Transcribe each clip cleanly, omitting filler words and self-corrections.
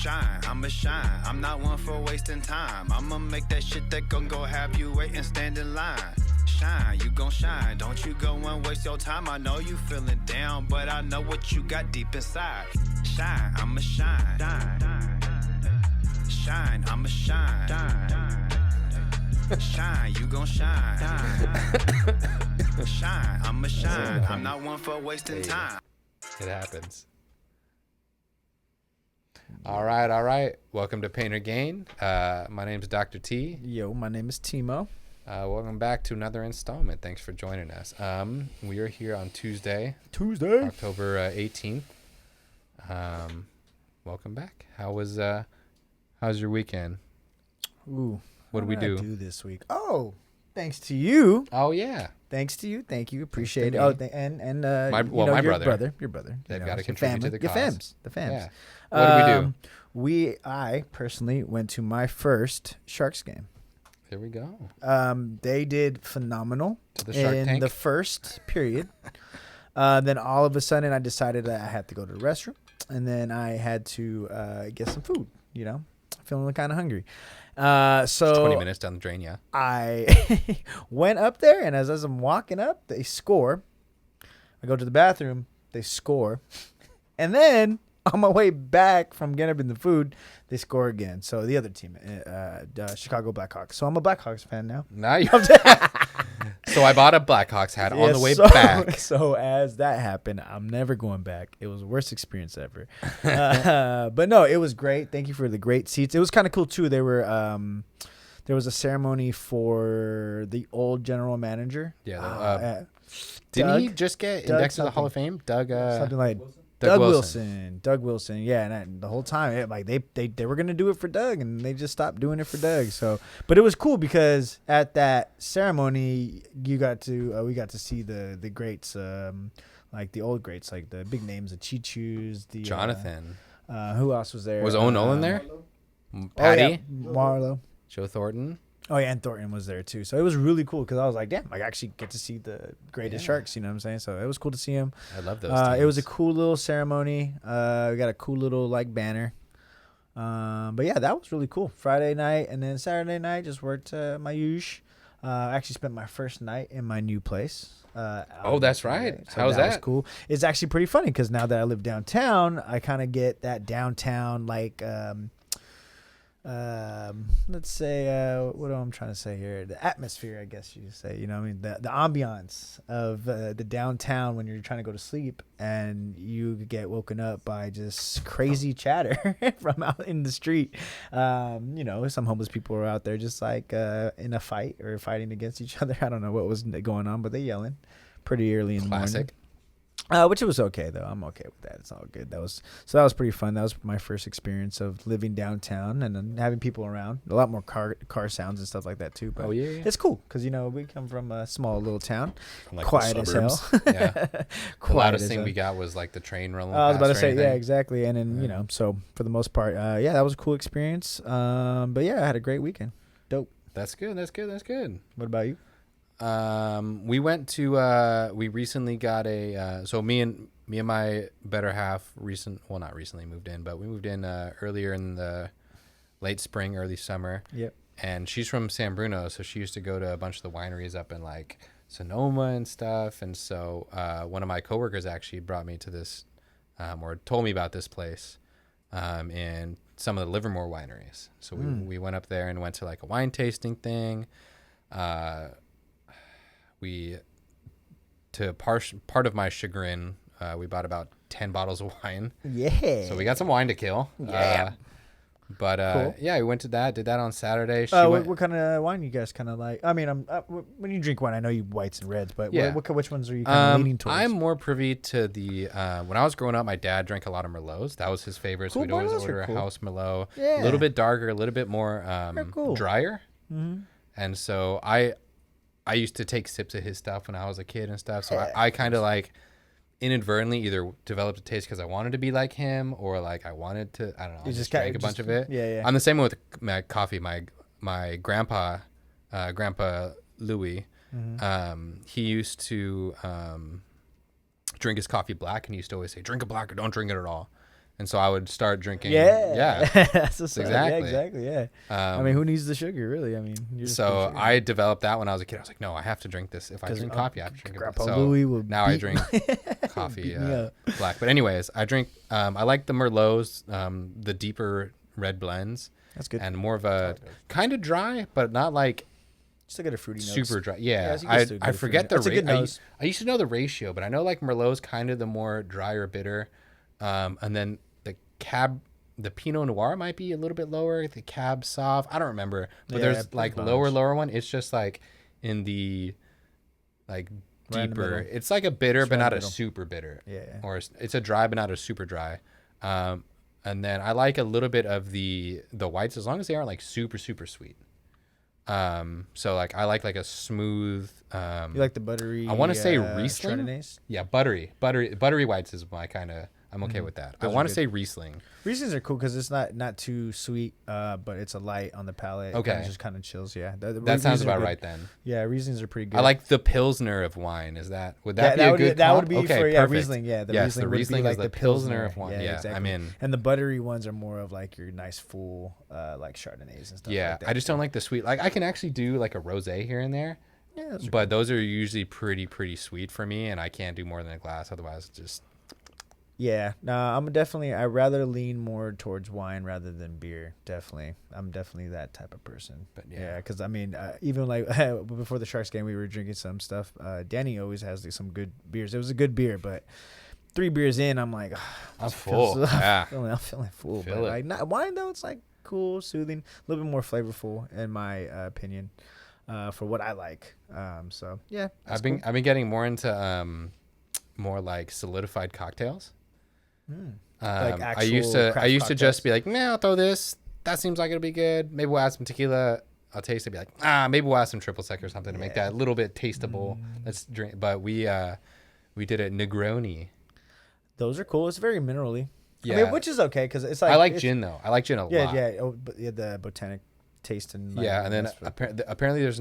Shine, I'ma shine. I'm not one for wasting time. I'ma make that shit that gon' go have you wait and stand in line. Shine, you gon' shine. Don't you go and waste your time. I know you feeling down, but I know what you got deep inside. Shine, I'ma shine. Shine, I'ma shine. Shine, you gon' shine. Shine, I'ma shine. I'm not one for wasting time. It happens. All right. Welcome to Pain or Gain. My name's Dr. T. Yo, my name is Timo. Welcome back to another installment. Thanks for joining us. We are here on Tuesday, October 18th. Welcome back. How's your weekend? Ooh, what did we do this week? Oh, thanks to you. Oh yeah. Thank you. Appreciate it. Oh, my brother. Your brother. They've got to contribute to the cause. The fams. Yeah. What did we do? I personally went to my first Sharks game. There we go. They did phenomenal To the Shark in Tank? the first period. Then all of a sudden, I decided that I had to go to the restroom, and then I had to get some food. You know, feeling kind of hungry. So 20 minutes down the drain, yeah. I went up there, and as I'm walking up, they score. I go to the bathroom, they score. And then on my way back from getting up in the food, they score again. So the other team, Chicago Blackhawks. So I'm a Blackhawks fan now. Now you. So I bought a Blackhawks hat on the way back. So as that happened, I'm never going back. It was the worst experience ever. But no, it was great. Thank you for the great seats. It was kind of cool too. There was a ceremony for the old general manager. Yeah. Didn't he just get indexed to the Hall of Fame? Something like Doug Wilson. Yeah, and the whole time, they were gonna do it for Doug, and they just stopped doing it for Doug. So, but it was cool because at that ceremony, we got to see the greats, like the old greats, like the big names, the Chichus, the Jonathan. Who else was there? Was Owen Nolan there? Patty, Marlowe. Joe Thornton. Oh yeah, and Thornton was there too. So it was really cool because I was like, damn, I actually get to see the greatest Sharks. You know what I'm saying? So it was cool to see him. I love those teams. It was a cool little ceremony. We got a cool little banner. But yeah, that was really cool. Friday night and then Saturday night just worked my usual. I actually spent my first night in my new place. Oh, that's right. So How's that? Was cool. It's actually pretty funny because now that I live downtown, I kind of get that downtown let's say what am I trying to say here? The atmosphere, I guess you say. You know what I mean? The ambiance of the downtown when you're trying to go to sleep and you get woken up by just crazy chatter from out in the street. Some homeless people are out there just like in a fight or fighting against each other. I don't know what was going on, but they yelling pretty early in the morning. Which it was okay though. I'm okay with that. It's all good. That was pretty fun. That was my first experience of living downtown and then having people around. A lot more car sounds and stuff like that too. But it's cool because we come from a small little town, like quiet as hell. Yeah. The loudest thing we got was like the train rolling. I was about to say exactly. And then so for the most part, that was a cool experience. But yeah, I had a great weekend. Dope. That's good. What about you? We went to we recently got so me and my better half not recently moved in, but we moved in earlier in the late spring, early summer. Yep. And she's from San Bruno, so she used to go to a bunch of the wineries up in like Sonoma and stuff. And so one of my coworkers actually brought me to this or told me about this place in some of the Livermore wineries. So we went up there and went to like a wine tasting thing. Part of my chagrin, we bought about 10 bottles of wine. Yeah. So we got some wine to kill. Yeah. Cool. Yeah, we went to that. Did that on Saturday. What kind of wine you guys kind of like? I mean, when you drink wine, I know you whites and reds, but which ones are you kind of leaning towards? I'm more privy to the. When I was growing up, my dad drank a lot of Merlots. That was his favorite. So we'd always order a house Merlot. Yeah. A little bit darker, a little bit more drier. Mm-hmm. And so I used to take sips of his stuff when I was a kid and stuff. So I kind of like inadvertently either developed a taste because I wanted to be like him or like I wanted to, I don't know, I just drank a bunch of it. Yeah. I'm the same way with my coffee. My grandpa Louis, he used to drink his coffee black and he used to always say, drink it black or don't drink it at all. And so I would start drinking. Yeah. That's exactly. Yeah, exactly. Yeah. I mean, who needs the sugar, really? I mean, so I developed that when I was a kid. I was like, no, I have to drink this. If I drink coffee, I have to drink it. So Louis will now I drink coffee black. But anyways, I drink. I like the Merlots, the deeper red blends. That's good. And more of a kind of dry, but not like still get a fruity super notes. dry. Yeah, I forget the ratio. I used to know the ratio, but I know like Merlot's kind of the more drier bitter. And then the Pinot Noir might be a little bit lower. The Cab Sauv, I don't remember, but there's like lower one. It's just like in the like deeper. It's like a bitter, but not a super bitter. Yeah. Or it's a dry, but not a super dry. And then I like a little bit of the whites as long as they aren't like super super sweet. So like I like a smooth. You like the buttery? I want to say Riesling. Chardonnays? Yeah, buttery whites is my kind of. I'm okay with that. I want to say Riesling. Rieslings are cool because it's not too sweet, but it's a light on the palate. Okay. It just kind of chills. Yeah. That sounds about right then. Yeah, Rieslings are pretty good. I like the Pilsner of wine. Would that be a good? That would be okay, for perfect. Riesling. Yeah, the Riesling is like the Pilsner of wine. Yeah, exactly. I'm in. And the buttery ones are more of like your nice full like Chardonnays and stuff. Yeah, like that. I just don't like the sweet. Like I can actually do like a rosé here and there. Yeah, but those are usually pretty sweet for me, and I can't do more than a glass. Otherwise, it's just. Yeah, no, I'd rather lean more towards wine rather than beer. Definitely. I'm definitely that type of person. But yeah, because I mean, even like before the Sharks game, we were drinking some stuff. Danny always has like, some good beers. It was a good beer, but 3 beers in, I'm like, I'm full. Yeah. I'm feeling full. But like not wine though, it's like cool, soothing, a little bit more flavorful in my opinion, for what I like. So yeah, I've been getting more into more like solidified cocktails. Like I used to just be like, nah, I'll throw this. That seems like it'll be good. Maybe we'll add some tequila. I'll taste it. Be like, maybe we'll add some triple sec or something to make that a little bit tasteable. Let's drink. But we did a Negroni. Those are cool. It's very minerally. Yeah, I mean, which is okay because it's like I like gin though. I like gin a lot. Yeah. Oh, but the botanic taste and and then apparently there's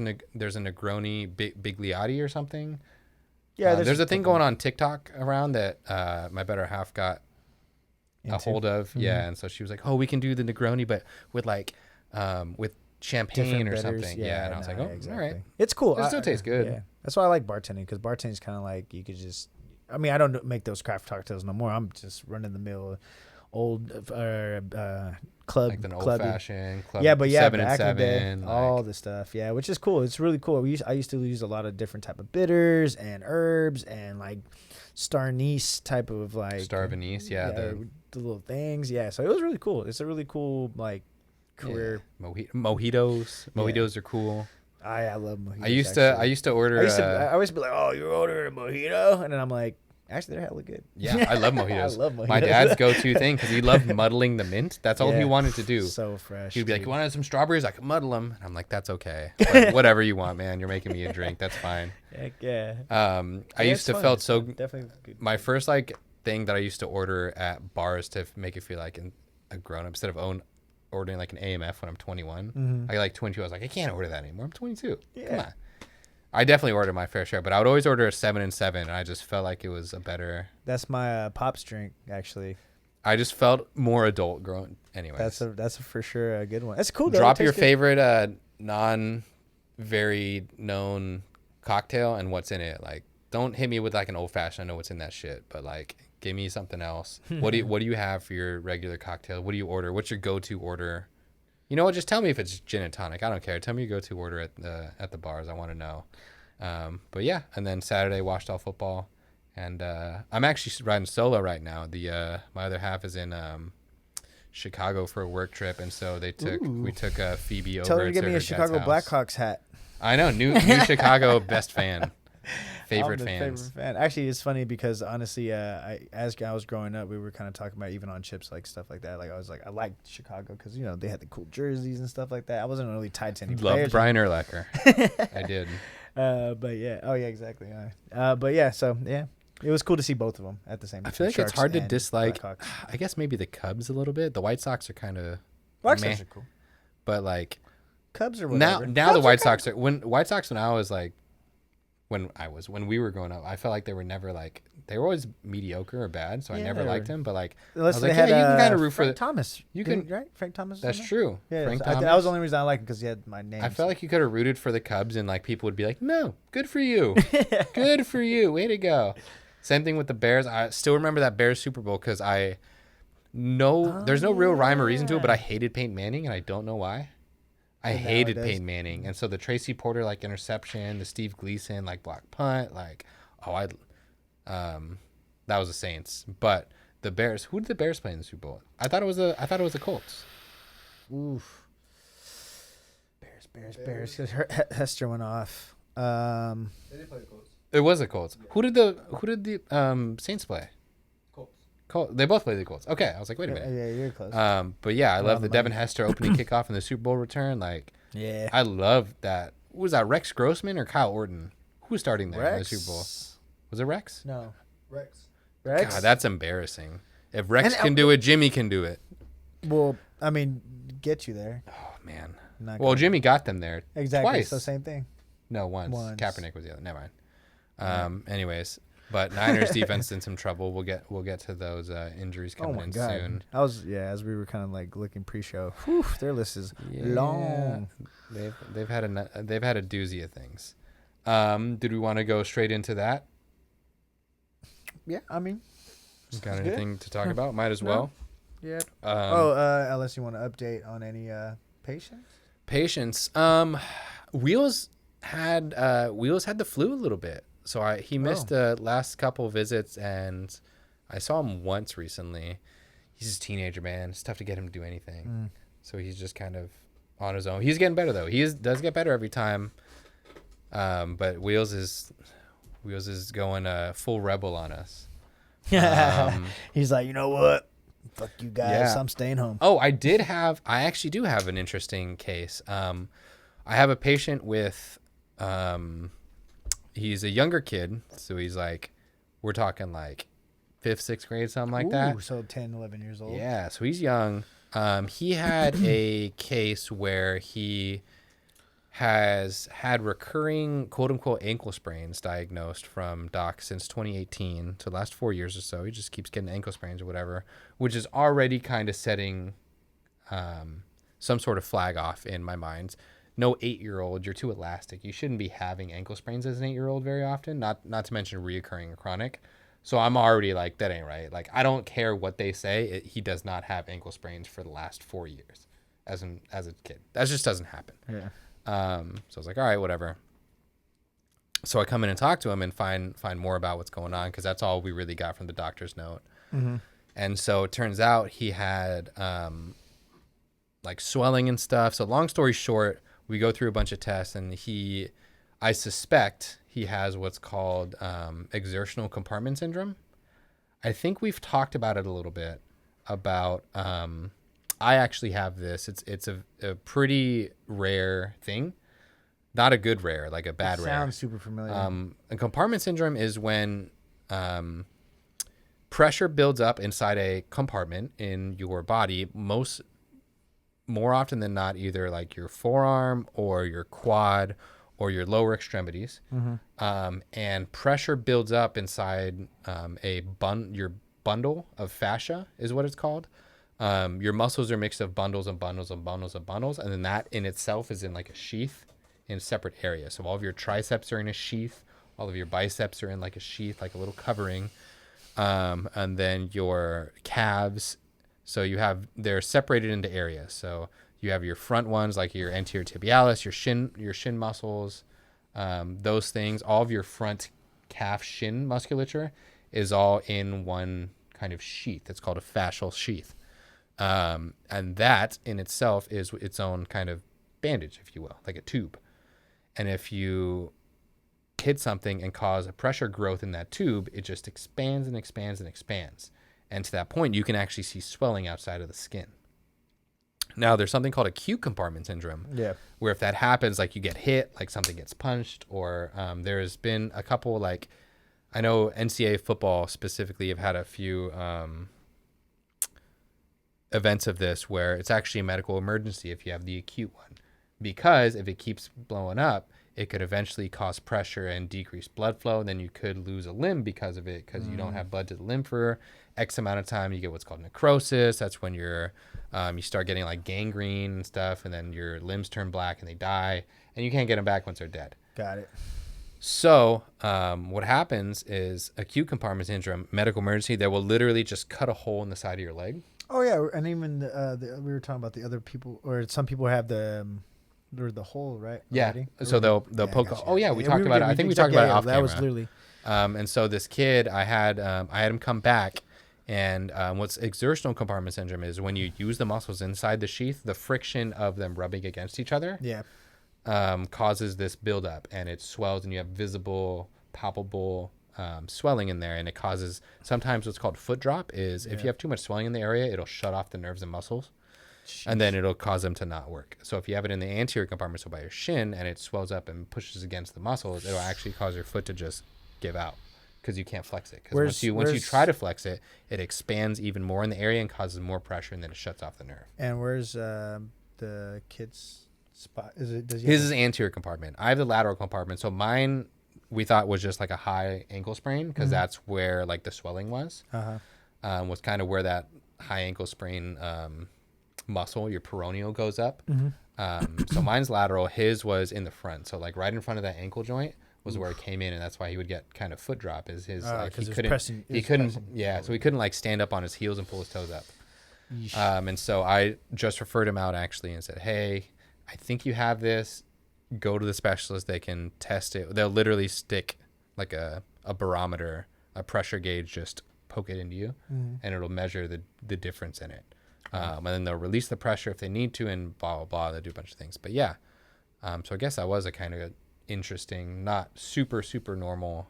a Negroni Bigliotti or something. Yeah, there's a thing going on TikTok around that my better half got a hold of. Yeah, and so she was like, "Oh, we can do the Negroni, but with like with champagne or something." Yeah, and I was like, "Oh, exactly. All right, it's cool. It still tastes good." Yeah, that's why I like bartending because bartending is kind of like you could just. I mean, I don't make those craft cocktails no more. I'm just running the mill, old club, like an old fashioned club. Yeah, but 7 and 7, like, all the stuff. Yeah, which is cool. It's really cool. I used to use a lot of different type of bitters and herbs and like star anise type of like star of anise. Yeah, the little things. Yeah, so it was really cool. It's a really cool like career. Yeah. Mojitos are cool. I love mojitos. I used to order. I always be like, "Oh, you're ordering a mojito," and then I'm like, "Actually, they're hella good." Yeah, I love mojitos. I love mojitos. My dad's go-to thing because he loved muddling the mint. That's all he wanted to do. So fresh. He'd be like, "You want some strawberries? I can muddle them." And I'm like, "That's okay. But whatever you want, man. You're making me a drink. That's fine." Heck yeah. I used to felt so. Definitely good. My first like thing that I used to order at bars to make it feel like a grown up instead of ordering like an AMF when I'm 21. I like 22. I was like, I can't order that anymore. I'm 22. Yeah. Come on. I definitely ordered my fair share, but I would always order a 7 and 7, and I just felt like it was a better. That's my Pops drink, actually. I just felt more adult growing. Anyway, that's for sure a good one. It's cool. Though. Drop your favorite very known cocktail and what's in it. Like, don't hit me with like an old fashioned. I know what's in that shit, but like, give me something else. What do you have for your regular cocktail? What do you order? What's your go-to order? You know what? Just tell me if it's gin and tonic. I don't care. Tell me your go-to order at the bars. I want to know. But yeah, and then Saturday watched all football, and I'm actually riding solo right now. My other half is in Chicago for a work trip, and so we took Phoebe over. Tell her to get me a Chicago Blackhawks hat. I know, new Chicago best fan. Favorite fans. Actually, it's funny because honestly, as I was growing up, we were kind of talking about even on chips, like stuff like that. Like I was like, I liked Chicago because they had the cool jerseys and stuff like that. I wasn't really tied to any players. Loved Brian Urlacher. I did. But yeah, exactly. But yeah, so yeah, it was cool to see both of them at the same time. I feel like it's hard to dislike. Blackhawks. I guess maybe the Cubs a little bit. The White Sox are kind of. White Sox are cool. But like. Cubs or whatever. Now the White Sox are when I was like when we were growing up, I felt like they were never like, they were always mediocre or bad, so I never liked him. But like, unless I was they like, had, yeah, you can kind of root Frank for Thomas. You can, right? Frank Thomas. That's true. Yeah, Frank so Thomas. that was the only reason I liked him, because he had my name. I felt like you could have rooted for the Cubs, and like people would be like, no, good for you, good for you, way to go. Same thing with the Bears. I still remember that Bears Super Bowl because there's no real rhyme or reason to it, but I hated Peyton Manning, and I don't know why. I hated Peyton Manning, and so the Tracy Porter like interception, the Steve Gleason like block punt, like that was the Saints. But the Bears, who did the Bears play in the Super Bowl? I thought it was the Colts. Oof. Bears. Because Hester went off. They didn't play the Colts. It was the Colts. Yeah. Who did the Saints play? Colts. They both played the Colts. Okay, I was like, wait a minute. Yeah, you're close. But yeah, I love the Devin Hester opening kickoff in the Super Bowl return. Like, yeah, I love that. Was that Rex Grossman or Kyle Orton? Who was starting there in the Super Bowl? Was it Rex? No, Rex. God, that's embarrassing. If Rex can do it, Jimmy can do it. Well, I mean, get you there. Oh man. Well, Jimmy got them there exactly. Twice. So same thing. No, once. Kaepernick was the other. Never mind. Anyways, but Niners defense in some trouble. We'll get to those injuries coming in soon. As we were kind of like looking pre-show. Whew, their list is long. They've had a doozy of things. Did we want to go straight into that? Yeah, I mean, got anything to talk about? Might as well. Yeah. Unless you want to update on any patients. Patients. Wheels had the flu a little bit, so he missed the last couple visits, and I saw him once recently. He's a teenager, man. It's tough to get him to do anything, so he's just kind of on his own. He's getting better though. Does get better every time. But Wheels is going full rebel on us. He's like, you know what? Fuck you guys. Yeah. I'm staying home. Oh, I actually do have an interesting case. I have a patient with, he's a younger kid. So he's like, we're talking like 5th, 6th grade, something like that. So 10, 11 years old. Yeah. So he's young. He had a case where he has had recurring quote unquote ankle sprains diagnosed from doc since 2018 to the last 4 years or so. He just keeps getting ankle sprains or whatever, which is already kind of setting some sort of flag off in my mind. No 8-year-old, you're too elastic. You shouldn't be having ankle sprains as an 8-year-old very often, not to mention reoccurring or chronic. So I'm already like, that ain't right. Like, I don't care what they say. He does not have ankle sprains for the last 4 years as a kid. That just doesn't happen. Yeah. So I was like, all right, whatever. So I come in and talk to him and find more about what's going on, because that's all we really got from the doctor's note. Mm-hmm. And so it turns out he had like swelling and stuff. So long story short, we go through a bunch of tests, and I suspect he has what's called exertional compartment syndrome. I think we've talked about it a little bit about I actually have this. It's a pretty rare thing. Not a good rare, like a bad rare. Sounds super familiar. And compartment syndrome is when pressure builds up inside a compartment in your body, more often than not, either like your forearm or your quad or your lower extremities. Mm-hmm. And pressure builds up inside your bundle of fascia is what it's called. Your muscles are mixed of bundles and bundles and bundles and bundles, and then that in itself is in like a sheath in separate areas. So all of your triceps are in a sheath, all of your biceps are in like a sheath, like a little covering, and then your calves. So they're separated into areas. So you have your front ones, like your anterior tibialis, your shin muscles, those things. All of your front calf shin musculature is all in one kind of sheath. It's called a fascial sheath. And that in itself is its own kind of bandage, if you will, like a tube. And if you hit something and cause a pressure growth in that tube, it just expands and expands and expands. And to that point, you can actually see swelling outside of the skin. Now, there's something called acute compartment syndrome, where if that happens, like you get hit, like something gets punched, or there's been a couple, like I know NCAA football specifically have had a few events of this where it's actually a medical emergency if you have the acute one, because if it keeps blowing up, it could eventually cause pressure and decrease blood flow. And then you could lose a limb because of it, because you don't have blood to the limb for X amount of time. You get what's called necrosis. That's when you start getting like gangrene and stuff, and then your limbs turn black and they die, and you can't get them back once they're dead. Got it. So what happens is acute compartment syndrome, medical emergency, they will literally just cut a hole in the side of your leg. Oh yeah, and even we were talking about the other people, or some people have the hole, right? Yeah. Already? So they'll poke. Oh yeah, we talked about it. I think we talked about it off camera. That was literally. And so this kid, I had him come back, and what's exertional compartment syndrome is when you use the muscles inside the sheath, the friction of them rubbing against each other. Yeah. Causes this buildup, and it swells, and you have visible, palpable swelling in there, and it causes sometimes what's called foot drop. Is if you have too much swelling in the area, it'll shut off the nerves and muscles. Jeez. And then it'll cause them to not work. So if you have it in the anterior compartment, so by your shin, and it swells up and pushes against the muscles, it'll actually cause your foot to just give out because you can't flex it. Because once you try to flex it, it expands even more in the area and causes more pressure, and then it shuts off the nerve. And where's the kid's spot? His is anterior compartment. I have the lateral compartment. So mine, we thought was just like a high ankle sprain, because that's where like the swelling was. Was kind of where that high ankle sprain muscle, your peroneal, goes up. So mine's lateral. His was in the front. So like right in front of that ankle joint was where it came in, and that's why he would get kind of foot drop. Is his like he couldn't so he couldn't like stand up on his heels and pull his toes up. And so I just referred him out actually and said, hey, I think you have this. Go to the specialist. They can test it. They'll literally stick like a barometer, a pressure gauge, just poke it into you, and it'll measure the difference in it. And then they'll release the pressure if they need to, and blah, blah, blah. They'll do a bunch of things. But yeah, so I guess that was a kind of interesting, not super, super normal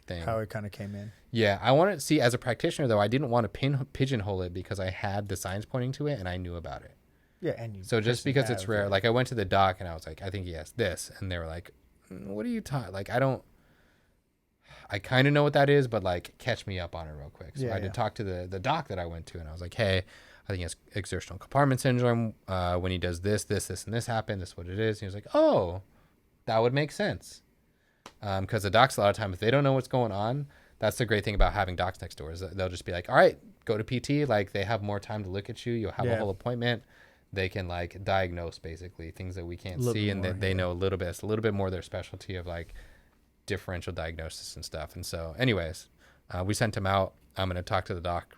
thing. How it kind of came in. Yeah. I wanted to see, as a practitioner, though, I didn't want to pigeonhole it because I had the signs pointing to it and I knew about it. Yeah. And so just because it's rare, like I went to the doc and I was like, I think he has this. And they were like, what are you talking? Like, I kind of know what that is, but like catch me up on it real quick. So I did talk to the doc that I went to, and I was like, hey, I think he has exertional compartment syndrome. When he does this, and this happened, this is what it is. And he was like, oh, that would make sense. Because the docs, a lot of times, if they don't know what's going on, that's the great thing about having docs next door, is that they'll just be like, all right, go to PT. Like, they have more time to look at you. You'll have a whole appointment. They can like diagnose basically things that we can't see, and they know a little bit. It's a little bit more their specialty of like differential diagnosis and stuff. And so anyways, we sent him out. I'm going to talk to the doc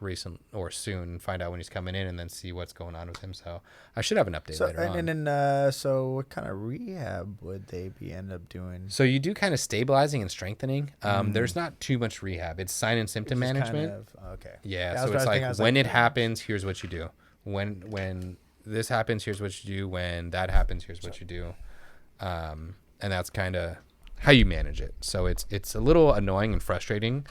soon, find out when he's coming in, and then see what's going on with him. So I should have an update later on. And then, so what kind of rehab would they end up doing? So you do kind of stabilizing and strengthening. There's not too much rehab. It's sign and symptom management. Okay. Yeah. So it's like when it happens, here's what you do. When this happens, here's what you do. When that happens, here's what you do. And that's kind of how you manage it. So it's a little annoying and frustrating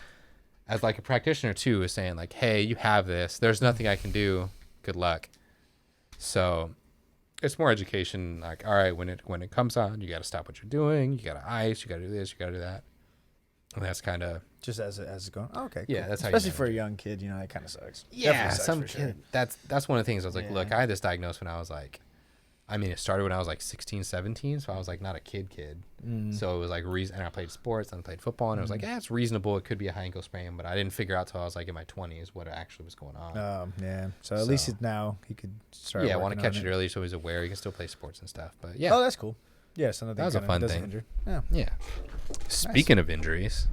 as like a practitioner too, is saying like, hey, you have this, there's nothing I can do, good luck. So it's more education, like, all right, when it comes on, you got to stop what you're doing, you got to ice, you got to do this, you got to do that. And that's kind of just as it's going. Oh, okay. Yeah, cool. That's how especially for a young kid, you know, that kind of sucks. Yeah, some kid. Sure. That's one of the things I was like, look, I had this diagnosed when I was like, I mean, it started when I was like 16, 17, so I was like not a kid. So it was like and I played sports and I played football, and it was like, yeah, it's reasonable. It could be a high ankle sprain, but I didn't figure out till I was like in my 20s what actually was going on. Yeah. So at least now he could start. Yeah, I want to catch it early so he's aware. He can still play sports and stuff. But yeah. Oh, that's cool. Yeah, so that was a fun thing. Injure. Yeah. Speaking of injuries,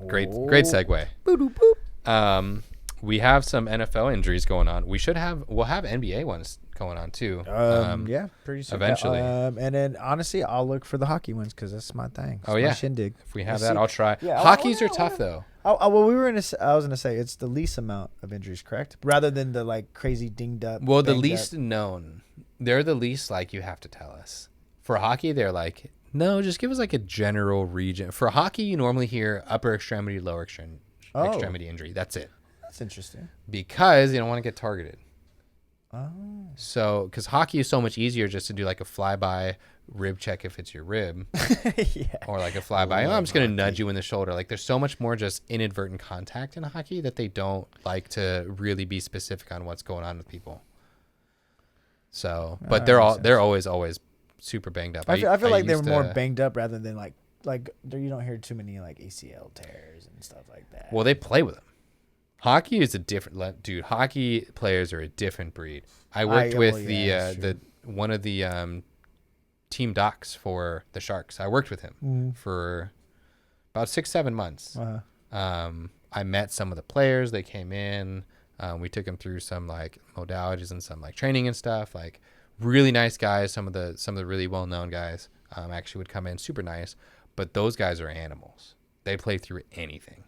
great segue. Boop. We have some NFL injuries going on. We'll have NBA ones going on too. Yeah, pretty soon. Eventually. And then honestly, I'll look for the hockey ones because that's my thing. It's my shindig. If we have that, I'll try. Yeah, Hockeys are tough though. Well, I was gonna say it's the least amount of injuries, correct? Rather than the like crazy dinged up. Well, the least known. They're the least like you have to tell us. For hockey, they're like, no, just give us like a general region. For hockey, you normally hear upper extremity, lower extremity injury. That's it. That's interesting. Because you don't want to get targeted. Oh. So, because hockey is so much easier just to do like a flyby rib check if it's your rib. Yeah. Or like a flyby. I'm just going to nudge you in the shoulder. Like there's so much more just inadvertent contact in hockey that they don't like to really be specific on what's going on with people. So, but they're always super banged up. I feel like they were more banged up rather than like you don't hear too many like ACL tears and stuff like that. Well, they play with them. Hockey is a different dude. Hockey players are a different breed. I worked with the one of the team docs for the Sharks. I worked with him for about 6-7 months. I met some of the players. They came in. We took them through some like modalities and some like training and stuff. Like really nice guys. Some of the really well known guys actually would come in, super nice. But those guys are animals. They play through anything.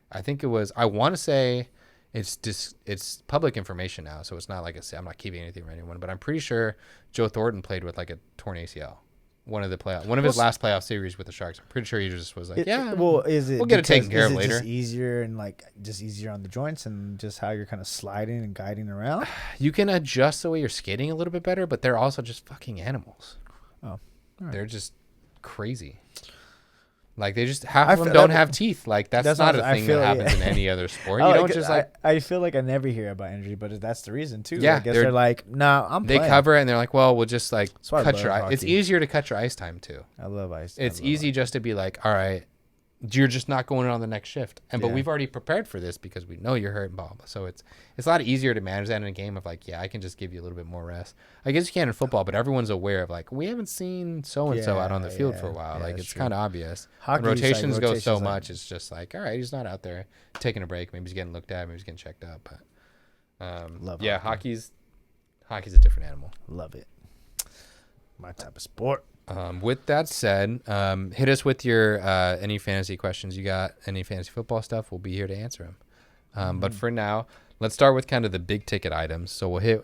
I think it was. I want to say it's public information now, so it's not like I'm not keeping anything from anyone. But I'm pretty sure Joe Thornton played with like a torn ACL. One of his last playoff series with the Sharks. I'm pretty sure he just was like, we'll get it taken care of later. Just easier and like just easier on the joints and just how you're kind of sliding and guiding around. You can adjust the way you're skating a little bit better, but they're also just fucking animals. Oh, right. They're just crazy. Like they just half of them don't have teeth. Like that's not a thing that happens in any other sport. You don't just like. I feel like I never hear about injury, but that's the reason too. Yeah, I guess they're like, nah, I'm. They cover it and they're like, well, we'll just like cut your ice. It's easier to cut your ice time too. I love ice. It's easy just to be like, all right, you're just not going on the next shift, but we've already prepared for this because we know you're hurt and blah. So it's a lot easier to manage that in a game of like, I can just give you a little bit more rest. I guess you can in football, but everyone's aware of like we haven't seen so and so out on the field for a while. Like it's kind of obvious. Rotations go so much. It's just like, all right, he's not out there taking a break. Maybe he's getting looked at. Maybe he's getting checked up. But hockey's a different animal. Love it. My type of sport. With that said, hit us with your any fantasy questions you got, any fantasy football stuff. We'll be here to answer them. But for now, let's start with kind of the big ticket items. So we'll hit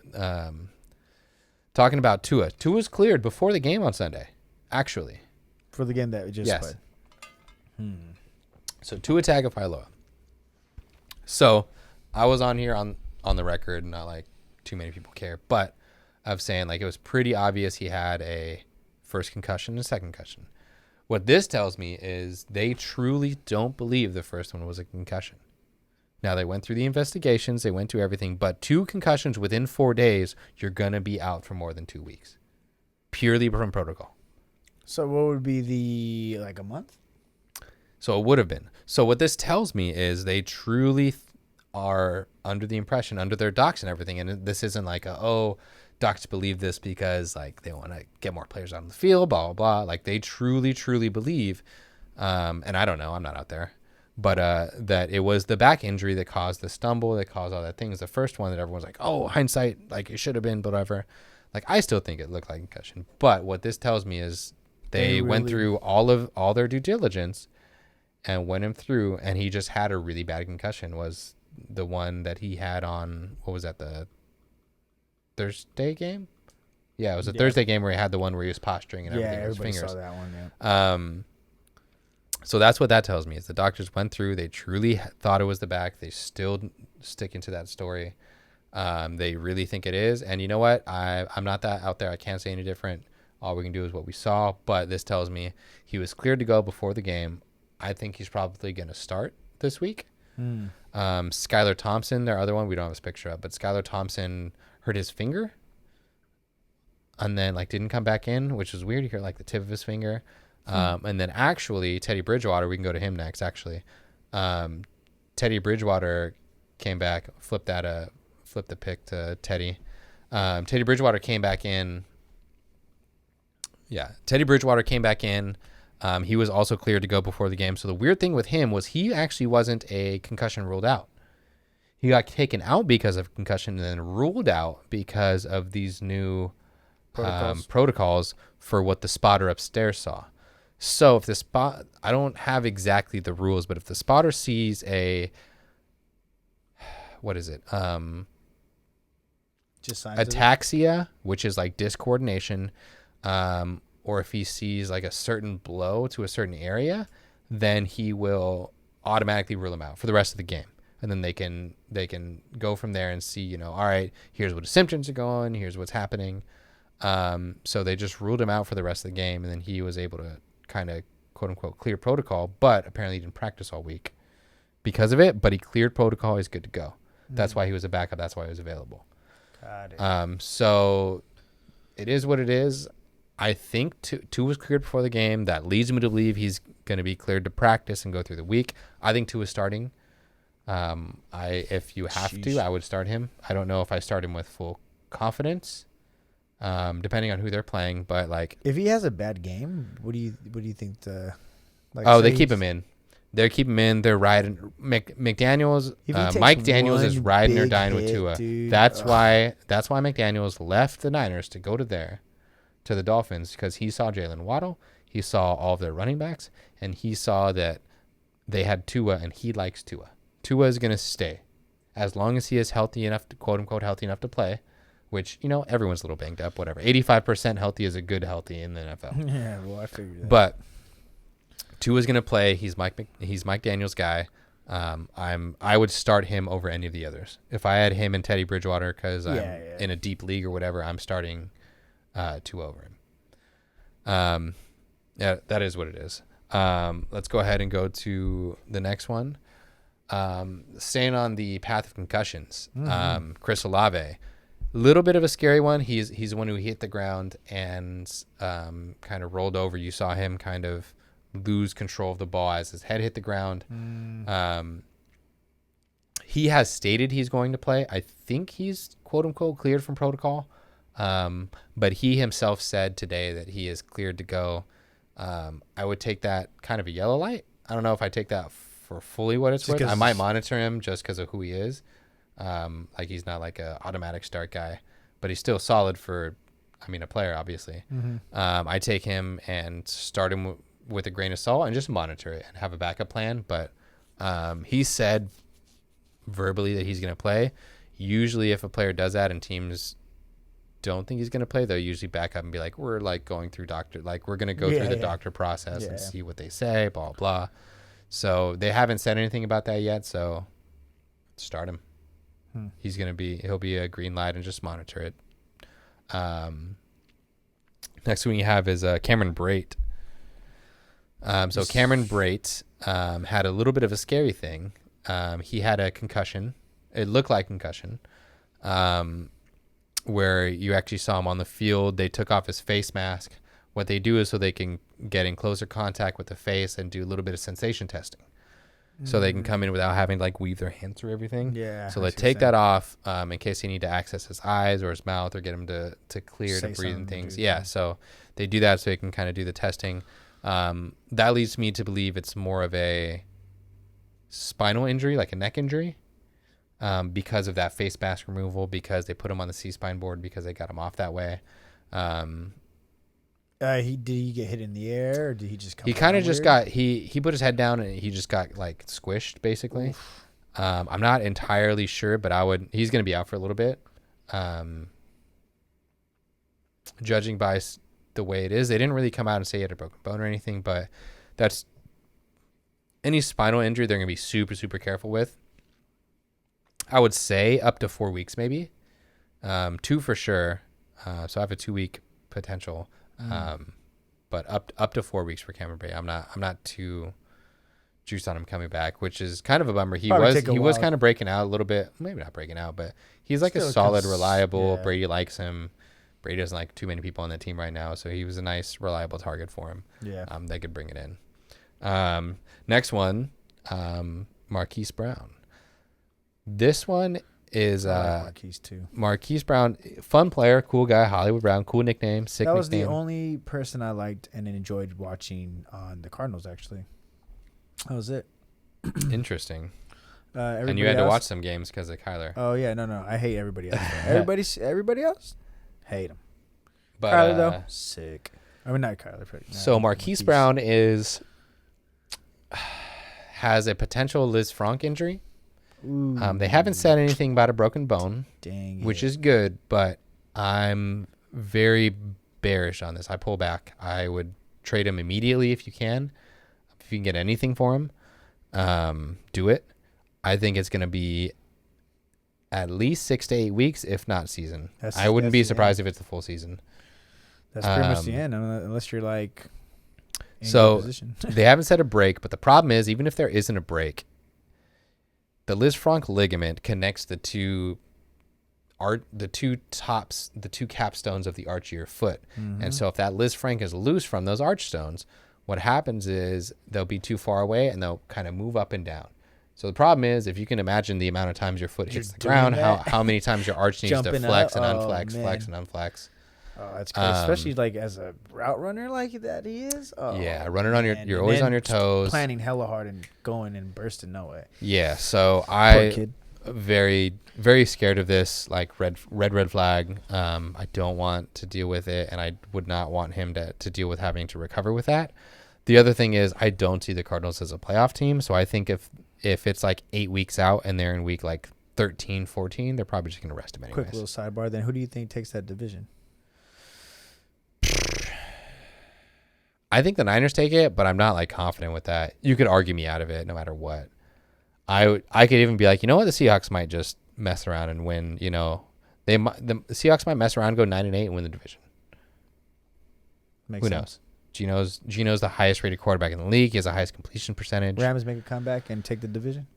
talking about Tua. Tua's cleared before the game on Sunday, actually. For the game that we just played. So Tua Tagovailoa. So I was on here on the record, not like too many people care, but of saying like it was pretty obvious he had a first concussion and second concussion. What this tells me is they truly don't believe the first one was a concussion. Now, they went through the investigations, they went through everything, but 2 concussions within 4 days, you're going to be out for more than 2 weeks. Purely from protocol. So what would be like a month? So it would have been. So what this tells me is they truly are under the impression, under their docs and everything, and this isn't like docs believe this because like they want to get more players out on the field, blah, blah, blah. Like they truly, truly believe, and I don't know, I'm not out there, but that it was the back injury that caused the stumble, that caused all that thing. Is the first one that everyone's like, hindsight, like it should have been, whatever. Like I still think it looked like concussion. But what this tells me is they went through all their due diligence and went him through, and he just had a really bad concussion. Was the one that he had on, what was that, the Thursday game? Yeah, it was a Thursday game where he had the one where he was posturing and everything with his fingers. Saw that one, So that's what that tells me is the doctors went through. They truly thought it was the back. They still sticking to that story. They really think it is. And you know what? I'm not that out there. I can't say any different. All we can do is what we saw. But this tells me he was cleared to go before the game. I think he's probably going to start this week. Skylar Thompson, their other one, we don't have a picture of, but Skylar Thompson hurt his finger and then like didn't come back in, which was weird. You hear like the tip of his finger. And then actually Teddy Bridgewater, we can go to him next actually. Teddy Bridgewater came back, flipped the pick to Teddy. Teddy Bridgewater came back in. Yeah, Teddy Bridgewater came back in. He was also cleared to go before the game. So the weird thing with him was he actually wasn't a concussion ruled out. He got taken out because of concussion and then ruled out because of these new protocols for what the spotter upstairs saw. So if the spot, I don't have exactly the rules, but if the spotter sees a, what is it? Just ataxia, which is like discoordination, or if he sees like a certain blow to a certain area, then he will automatically rule him out for the rest of the game. And then they can go from there and see, all right, here's what his symptoms are going, here's what's happening. So they just ruled him out for the rest of the game, and then he was able to kind of quote unquote clear protocol, but apparently he didn't practice all week because of it, but he cleared protocol. He's good to go. That's why he was a backup. That's why he was available. Got it. So it is what it is. I think Tua was cleared before the game. That leads me to believe he's going to be cleared to practice and go through the week. I think Tua is starting. If you have to, I would start him. I don't know if I start him with full confidence, depending on who they're playing. But like, if he has a bad game, what do you think? They keep him in. They keep him in. They're riding McDaniels. Mike Daniels is riding or dying with Tua. Dude. That's why McDaniels left the Niners to go to the Dolphins, because he saw Jalen Waddle, he saw all of their running backs, and he saw that they had Tua, and he likes Tua. Tua is going to stay as long as he is healthy enough to, quote unquote, healthy enough to play, which, everyone's a little banged up, whatever. 85% healthy is a good healthy in the NFL. Yeah, well, I figured that. But Tua's going to play. He's Mike Daniels' guy. I would start him over any of the others. If I had him and Teddy Bridgewater, because I'm in a deep league or whatever, I'm starting Tua over him. Yeah, that is what it is. Let's go ahead and go to the next one. Staying on the path of concussions, Chris Olave, little bit of a scary one. He's the one who hit the ground and kind of rolled over. You saw him kind of lose control of the ball as his head hit the ground. He has stated he's going to play. I think he's quote unquote cleared from protocol. But he himself said today that he is cleared to go. I would take that kind of a yellow light. I don't know if I take that for fully what it's worth. I might monitor him just because of who he is. Like he's not like a automatic start guy, but he's still solid for, a player, obviously. I take him and start him with a grain of salt and just monitor it and have a backup plan. But he said verbally that he's going to play. Usually if a player does that and teams don't think he's going to play, they'll usually back up and be like, we're like going through we're going to go through the doctor process and see what they say, blah, blah. So they haven't said anything about that yet. So start him. He'll be a green light and just monitor it. Next one you have is Cameron Brate. So Cameron Brate had a little bit of a scary thing. He had a concussion. It looked like concussion. Where you actually saw him on the field. They took off his face mask. What they do is so they can get in closer contact with the face and do a little bit of sensation testing. So they can come in without having to weave their hands through everything. Yeah. So they take that off in case they need to access his eyes or his mouth or get him to clear to breathe and things. Yeah. So they do that so they can kind of do the testing. That leads me to believe it's more of a spinal injury, like a neck injury. Because of that face mask removal, because they put him on the C-spine board, because they got him off that way. Did he get hit in the air, or did he just come? He kind of just got he put his head down and he just got squished basically. I'm not entirely sure, but he's going to be out for a little bit. Judging by the way it is, they didn't really come out and say he had a broken bone or anything, but that's any spinal injury they're going to be super, super careful with. I would say up to 4 weeks, maybe 2 for sure. So I have a 2-week potential, but up to 4 weeks for Cameron Brate. I'm not too juiced on him coming back, which is kind of a bummer. He was kind of breaking out a little bit, maybe not breaking out, but he's like still a solid, reliable. Yeah. Brady likes him. Brady doesn't like too many people on the team right now, so he was a nice, reliable target for him. Yeah, they could bring it in. Next one, Marquise Brown. This one is Marquise too. Marquise Brown, fun player, cool guy, Hollywood Brown, cool nickname, sick nickname. That was the only person I liked and enjoyed watching on the Cardinals, actually. That was it. Interesting. And you had to watch some games because of Kyler. Oh yeah, no, I hate everybody else. everybody else, hate him. But Kyler though, sick. I mean, not Kyler. So Marquise Brown has a potential Liz Frank injury. They haven't said anything about a broken bone, which is good, but I'm very bearish on this. I pull back. I would trade him immediately if you can. If you can get anything for him, do it. I think it's going to be at least 6 to 8 weeks, if not season. I wouldn't be surprised if it's the full season. That's pretty much the end, unless you're like in so position. They haven't said a break, but the problem is, even if there isn't a break, the Liz Frank ligament connects the two the two capstones of the arch of your foot. And so if that Liz Frank is loose from those arch stones, what happens is they'll be too far away and they'll kind of move up and down. So the problem is, if you can imagine the amount of times your foot hits the ground, how many times your arch needs to flex and unflex, flex and unflex. Oh, that's crazy. Especially like as a route runner like that he is. Oh, yeah, running on you're always on your toes. Planning hella hard and going and bursting no way. Yeah, so I very, very scared of this, like red flag. I don't want to deal with it, and I would not want him to deal with having to recover with that. The other thing is, I don't see the Cardinals as a playoff team, so I think if it's like 8 weeks out and they're in week like 13, 14, they're probably just going to rest him anyways. Quick little sidebar then. Who do you think takes that division? I think the Niners take it, but I'm not like confident with that. You could argue me out of it no matter what. I could even be like, you know what? The Seahawks might just mess around and win. You know, the Seahawks might mess around, go 9-8 and win the division. Who knows? Gino's the highest rated quarterback in the league. He has the highest completion percentage. Rams make a comeback and take the division.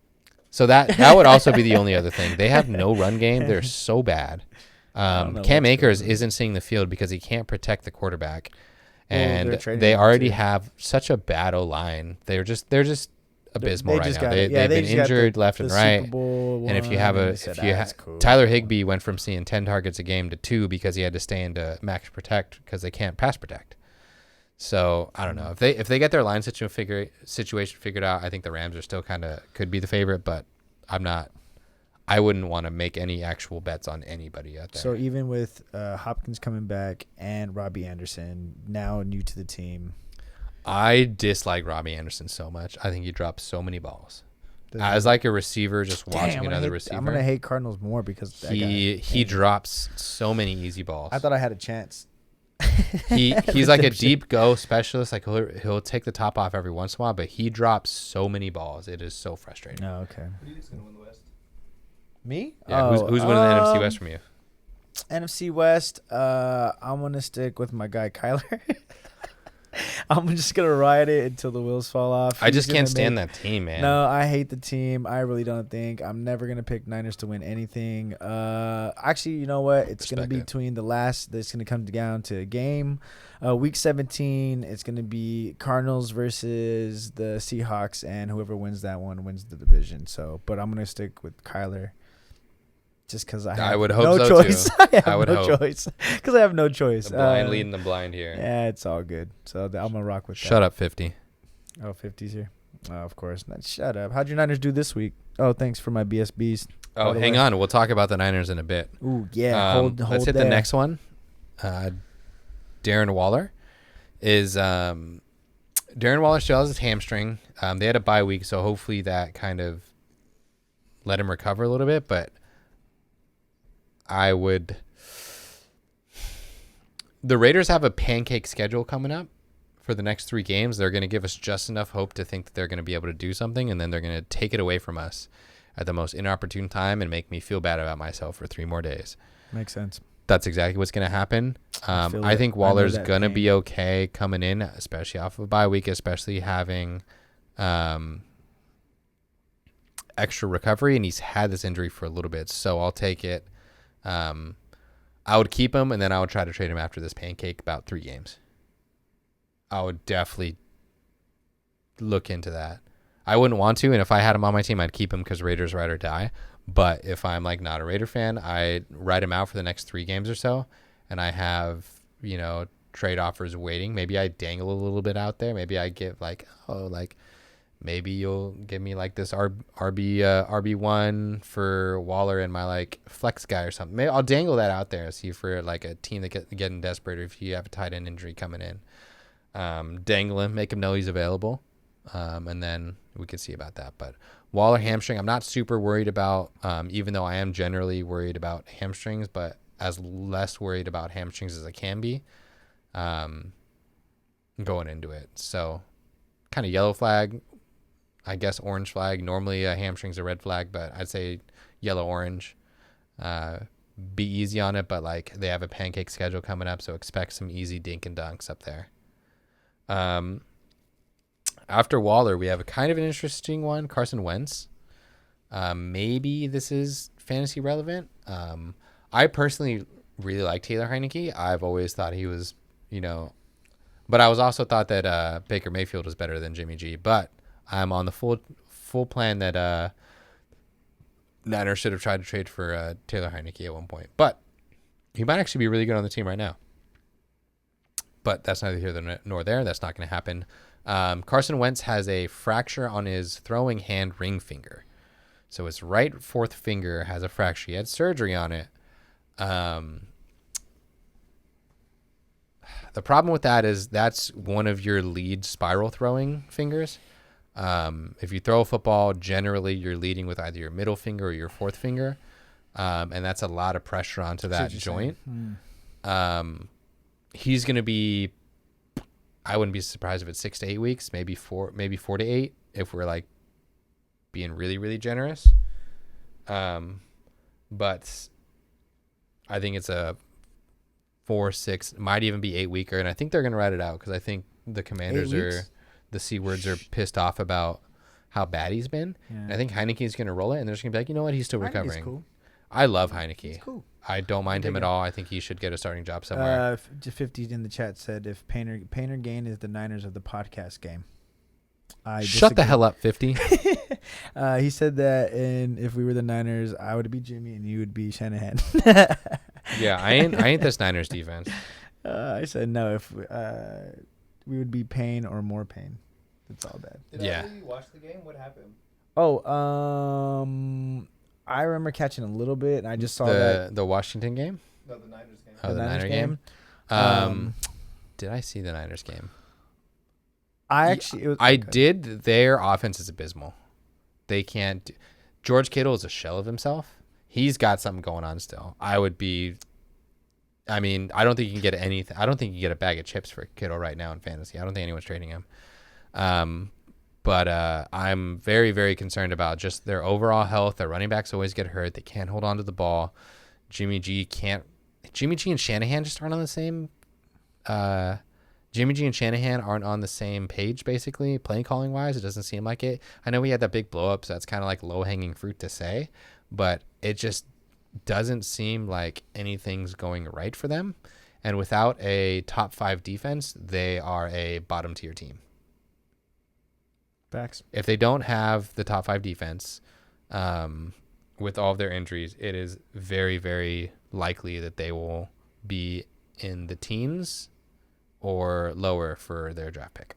So that would also be the only other thing. They have no run game. They're so bad. Cam Akers isn't seeing the field because he can't protect the quarterback, and they already have such a bad O-line. They're just abysmal right now. They've been injured left and right. And if you have Tyler Higbee went from seeing 10 targets a game to 2 because he had to stay into max protect because they can't pass protect. So I don't know if they get their line situation figured out. I think the Rams are still could be the favorite, but I wouldn't want to make any actual bets on anybody out there. So even with Hopkins coming back and Robbie Anderson now new to the team, I dislike Robbie Anderson so much. I think he drops so many balls. As like a receiver, just watching another receiver. I'm gonna hate Cardinals more because he drops so many easy balls. I thought I had a chance. He's like a deep go specialist. Like he'll take the top off every once in a while, but he drops so many balls. It is so frustrating. Oh, okay. Who do you think's gonna win the West? Me? Yeah. Who's winning the NFC West from you? NFC West. I'm gonna stick with my guy Kyler. I'm just gonna ride it until the wheels fall off. I just can't stand that team, man. No, I hate the team. I really don't think I'm never gonna pick Niners to win anything. Actually, you know what? It's gonna be between the last. It's gonna come down to a game. Week 17. It's gonna be Cardinals versus the Seahawks, and whoever wins that one wins the division. So, but I'm gonna stick with Kyler. Just because I would hope no so choice. Too. I would no choice because I have no choice. The blind leading the blind here. Yeah, it's all good. So I'm gonna rock with that. Shut up, 50. Oh, 50's here. Oh, of course. Shut up. How'd your Niners do this week? Oh, thanks for my BSBs. Oh, hang on. We'll talk about the Niners in a bit. Ooh, yeah. Hold let's hit the next one. Darren Waller is Darren Waller still has his hamstring. They had a bye week, so hopefully that kind of let him recover a little bit, but the Raiders have a pancake schedule coming up for the next 3 games. They're going to give us just enough hope to think that they're going to be able to do something, and then they're going to take it away from us at the most inopportune time and make me feel bad about myself for 3 more days. Makes sense. That's exactly what's going to happen. I think Waller's going to be okay coming in, especially off of a bye week, especially having extra recovery, and he's had this injury for a little bit, so I'll take it. I would keep him, and then I would try to trade him after this pancake about 3 games. I would definitely look into that. I wouldn't want to, and if I had him on my team, I'd keep him because Raiders ride or die. But if I'm like not a Raider fan, I ride him out for the next 3 games or so, and I have trade offers waiting. Maybe I dangle a little bit out there. Maybe I give maybe you'll give me like this RB1 for Waller and my like flex guy or something. Maybe I'll dangle that out there and see for like a team that getting desperate if you have a tight end injury coming in. Dangle him, make him know he's available, and then we can see about that. But Waller hamstring, I'm not super worried about, even though I am generally worried about hamstrings, but as less worried about hamstrings as I can be going into it. So kind of yellow flag, I guess orange flag. Normally a hamstring's a red flag, but I'd say yellow-orange. Be easy on it, but like they have a pancake schedule coming up, so expect some easy dink and dunks up there. After Waller, we have a kind of an interesting one, Carson Wentz. Maybe this is fantasy relevant. I personally really like Taylor Heineke. I've always thought he was, but I was also thought that Baker Mayfield was better than Jimmy G. But I'm on the full plan that Niners should have tried to trade for Taylor Heineke at one point. But he might actually be really good on the team right now. But that's neither here nor there. That's not going to happen. Carson Wentz has a fracture on his throwing hand ring finger. So his right fourth finger has a fracture. He had surgery on it. The problem with that is that's one of your lead spiral throwing fingers. If you throw a football, generally you're leading with either your middle finger or your fourth finger. And that's a lot of pressure onto that joint. He's going to be, I wouldn't be surprised if it's 6 to 8 weeks, maybe 4 to 8, if we're like being really, really generous. But I think it's a 4, 6, might even be 8 weeker. And I think they're going to ride it out because I think the Commanders the C words are pissed off about how bad he's been. Yeah. And I think Heineke's going to roll it and they're just going to be like, you know what? He's still recovering. Cool. I love Heineke. He's cool. I don't mind him at all. I think he should get a starting job somewhere. 50 in the chat said if Painter Gain is the Niners of the podcast game. Shut the hell up, 50. He said that, and if we were the Niners, I would be Jimmy and you would be Shanahan. Yeah, I ain't this Niners defense. I said no. If we would be Payne or more Payne. It's all bad. Did you watch the game? What happened? I remember catching a little bit, and I just saw the Washington game. No, the Niners game. Oh, the Niners game. Did I see the Niners game? I did. Their offense is abysmal. They can't. George Kittle is a shell of himself. He's got something going on still. I don't think you can get anything. I don't think you can get a bag of chips for Kittle right now in fantasy. I don't think anyone's trading him. But I'm very, very concerned about just their overall health. Their running backs always get hurt. They can't hold on to the ball. Jimmy G and Shanahan just aren't on the same. Jimmy G and Shanahan aren't on the same page, basically, playing calling wise. It doesn't seem like it. I know we had that big blow up, so that's kind of like low hanging fruit to say, but it just doesn't seem like anything's going right for them. And without a top 5 defense, they are a bottom tier team. Facts. If they don't have the top 5 defense, with all of their injuries, it is very, very likely that they will be in the teens or lower for their draft pick.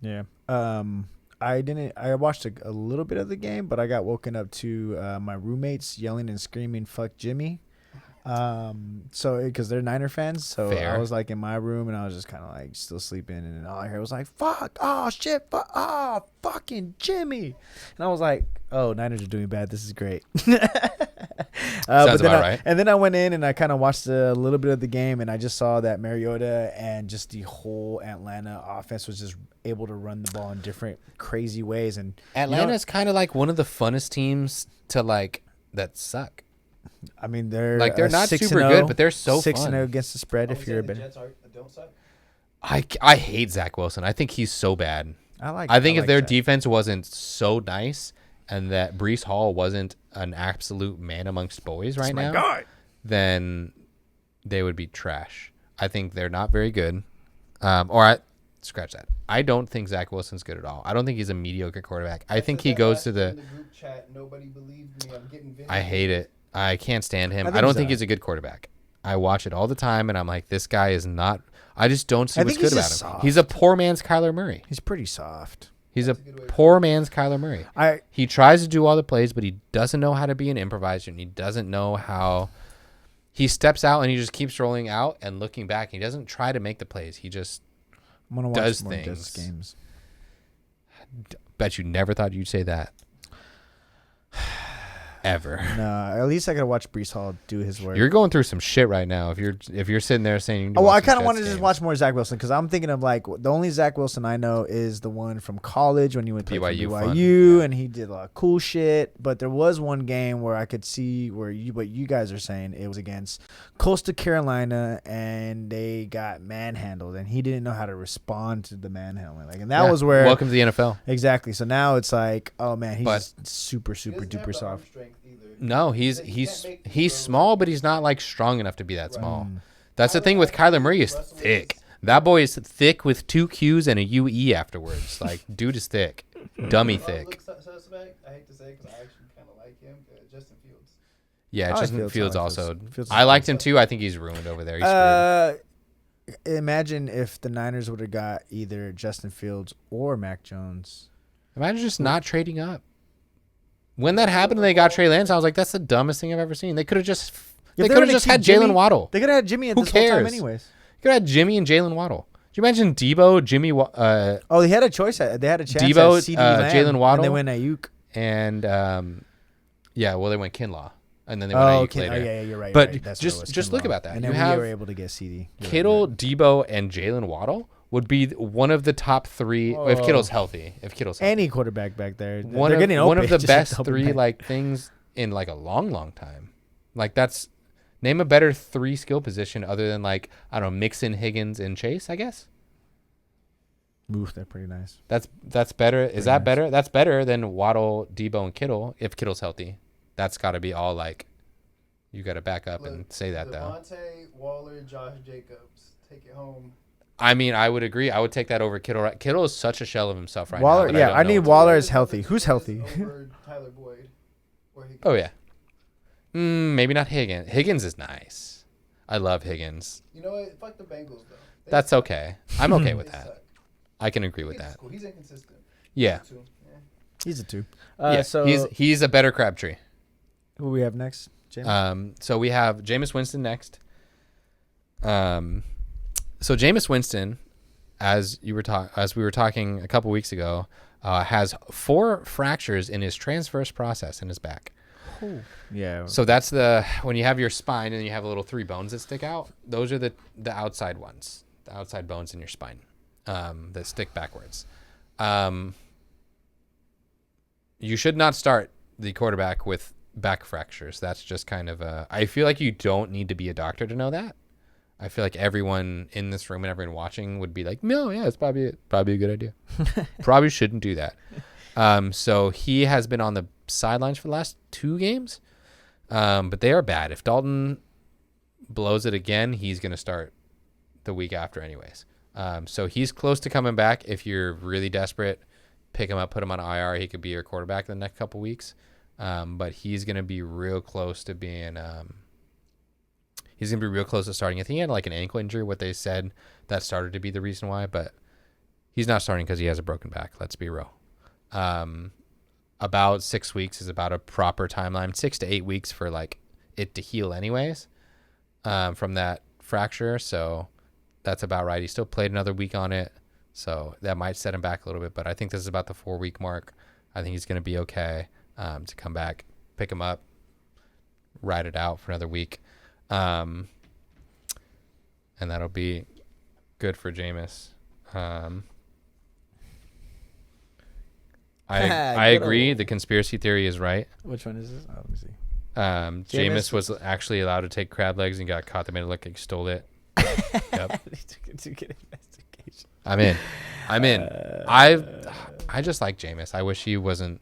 Yeah. I watched a little bit of the game, but I got woken up to my roommates yelling and screaming, "Fuck Jimmy." So because they're Niner fans, so fair. I was like in my room and I was just kind of like still sleeping, and all I heard was like, "Fuck! Oh shit! Fucking Jimmy!" And I was like, "Oh, Niners are doing bad. This is great." Sounds about right. And then I went in and I kind of watched a little bit of the game, and I just saw that Mariota and just the whole Atlanta offense was just able to run the ball in different crazy ways. And Atlanta's kind of like one of the funnest teams to like that suck. I mean, they're not super good, but they're so 6-0 fun. against the spread. If you're a the better, Jets don't suck. I hate Zach Wilson. I think he's so bad. I think if their defense wasn't so nice and that Breece Hall wasn't an absolute man amongst boys right now, then they would be trash. I think they're not very good. Scratch that. I don't think Zach Wilson's good at all. I don't think he's a mediocre quarterback. I think he goes to the group chat. Nobody believed me. I'm getting vintage. I hate it. I can't stand him. I don't think he's a good quarterback. I watch it all the time, and I'm like, this guy is not. I just don't see what's good about him. Soft. He's a poor man's Kyler Murray. He's pretty soft. He's a poor man's Kyler Murray. He tries to do all the plays, but he doesn't know how to be an improviser, and he doesn't know how. He steps out, and he just keeps rolling out and looking back. He doesn't try to make the plays. He just does things. Games. Bet you never thought you'd say that. Ever. No, at least I gotta watch Breece Hall do his work. You're going through some shit right now. If you're sitting there saying, I kind of want to just watch more Zach Wilson, because I'm thinking of like the only Zach Wilson I know is the one from college when he went to BYU, and he did a lot of cool shit. But there was one game where I could see what you guys are saying. It was against Coastal Carolina, and they got manhandled, and he didn't know how to respond to the manhandling. And that was where welcome to the NFL. Exactly. So now it's like, oh man, he's just super duper soft. Either. No, he's small, but he's not like strong enough to be that small. That's the thing with Kyler Murray is thick. That boy is thick with 2 Qs and a UE afterwards. Like, dude is thick. Dummy thick. Suspect, I hate to say because I actually kind of like him. Justin Fields. Yeah, Justin Fields also. I liked him too. I think he's ruined over there. He's imagine if the Niners would have got either Justin Fields or Mac Jones. Imagine just not trading up. When that happened and they got Trey Lance, I was like, that's the dumbest thing I've ever seen. They could have just had Jalen Waddle. They could have had Jimmy at this whole time anyways. They could have had Jimmy and Jalen Waddle. Do you imagine Debo, Jimmy? They had a choice. They had a chance. Debo, Jalen Waddle, and they went Ayuk. And they went Kinlaw, and then they went Ayuk later. Yeah, you're right. But you're right. just look about that. And then we were able to get CD. Kittle, Debo, and Jalen Waddle would be one of the top 3 if Kittle's healthy. Any quarterback back there, one of the best 3 like things in like a long time. Like that's name a better 3 skill position other than like I don't know Mixon, Higgins, and Chase. I guess. Oof, they're pretty nice. That's better. Is that better? That's better than Waddle, Debo, and Kittle if Kittle's healthy. That's got to be all like. You got to back up and say that though. Devontae, Waller, Josh Jacobs, take it home. I mean, I would agree. I would take that over Kittle. Kittle is such a shell of himself right now. Yeah, I need Waller as healthy. Who's healthy? Over Tyler Boyd. Oh, yeah. Maybe not Higgins. Higgins is nice. I love Higgins. You know what? Fuck the Bengals, though. That's okay. I'm okay with that. I can agree with that. Cool. He's inconsistent. Yeah. He's a 2. So he's a better Crabtree. Who we have next, James? So we have Jameis Winston next. So Jameis Winston, as we were talking a couple weeks ago, has 4 fractures in his transverse process in his back. Ooh. Yeah. So that's when you have your spine and you have a little 3 bones that stick out. Those are the outside ones, the outside bones in your spine that stick backwards. You should not start the quarterback with back fractures. That's just kind of I feel like you don't need to be a doctor to know that. I feel like everyone in this room and everyone watching would be like, no, yeah, it's probably a good idea. Probably shouldn't do that. So he has been on the sidelines for the last 2 games, but they are bad. If Dalton blows it again, he's going to start the week after anyways. So he's close to coming back. If you're really desperate, pick him up, put him on IR. He could be your quarterback in the next couple weeks. But he's going to be real close to being he's going to be real close to starting. I think he had like an ankle injury, what they said that started to be the reason why, but he's not starting because he has a broken back. Let's be real. About 6 weeks is about a proper timeline, 6 to 8 weeks for like it to heal anyways, from that fracture. So that's about right. He still played another week on it. So that might set him back a little bit, but I think this is about the 4-week mark. I think he's going to be okay, to come back, pick him up, ride it out for another week. And that'll be good for Jameis. I agree. The conspiracy theory is right. Which one is this? Oh, let me see. Jameis was actually allowed to take crab legs and got caught. They made it look like he stole it. Yep. to get investigation. I'm in. I just like Jameis. I wish he wasn't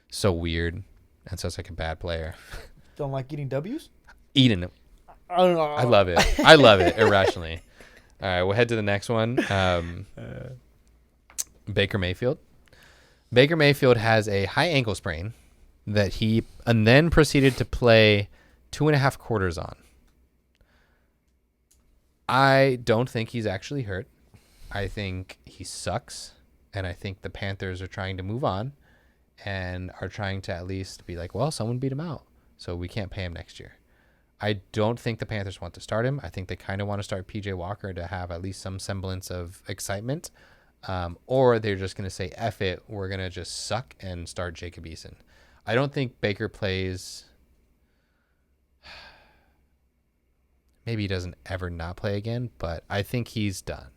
so weird and such like a bad player. Don't like eating W's? Eating them. I love it. I love it irrationally. All right, we'll head to the next one. Baker Mayfield. Baker Mayfield has a high ankle sprain that he and then proceeded to play 2.5 quarters on. I don't think he's actually hurt. I think he sucks, and I think the Panthers are trying to move on and are trying to at least be like, well, someone beat him out, so we can't pay him next year. I don't think the Panthers want to start him. I think they kind of want to start PJ Walker to have at least some semblance of excitement, or they're just going to say, F it, we're going to just suck and start Jacob Eason. I don't think Baker plays. Maybe he doesn't ever not play again, but I think he's done.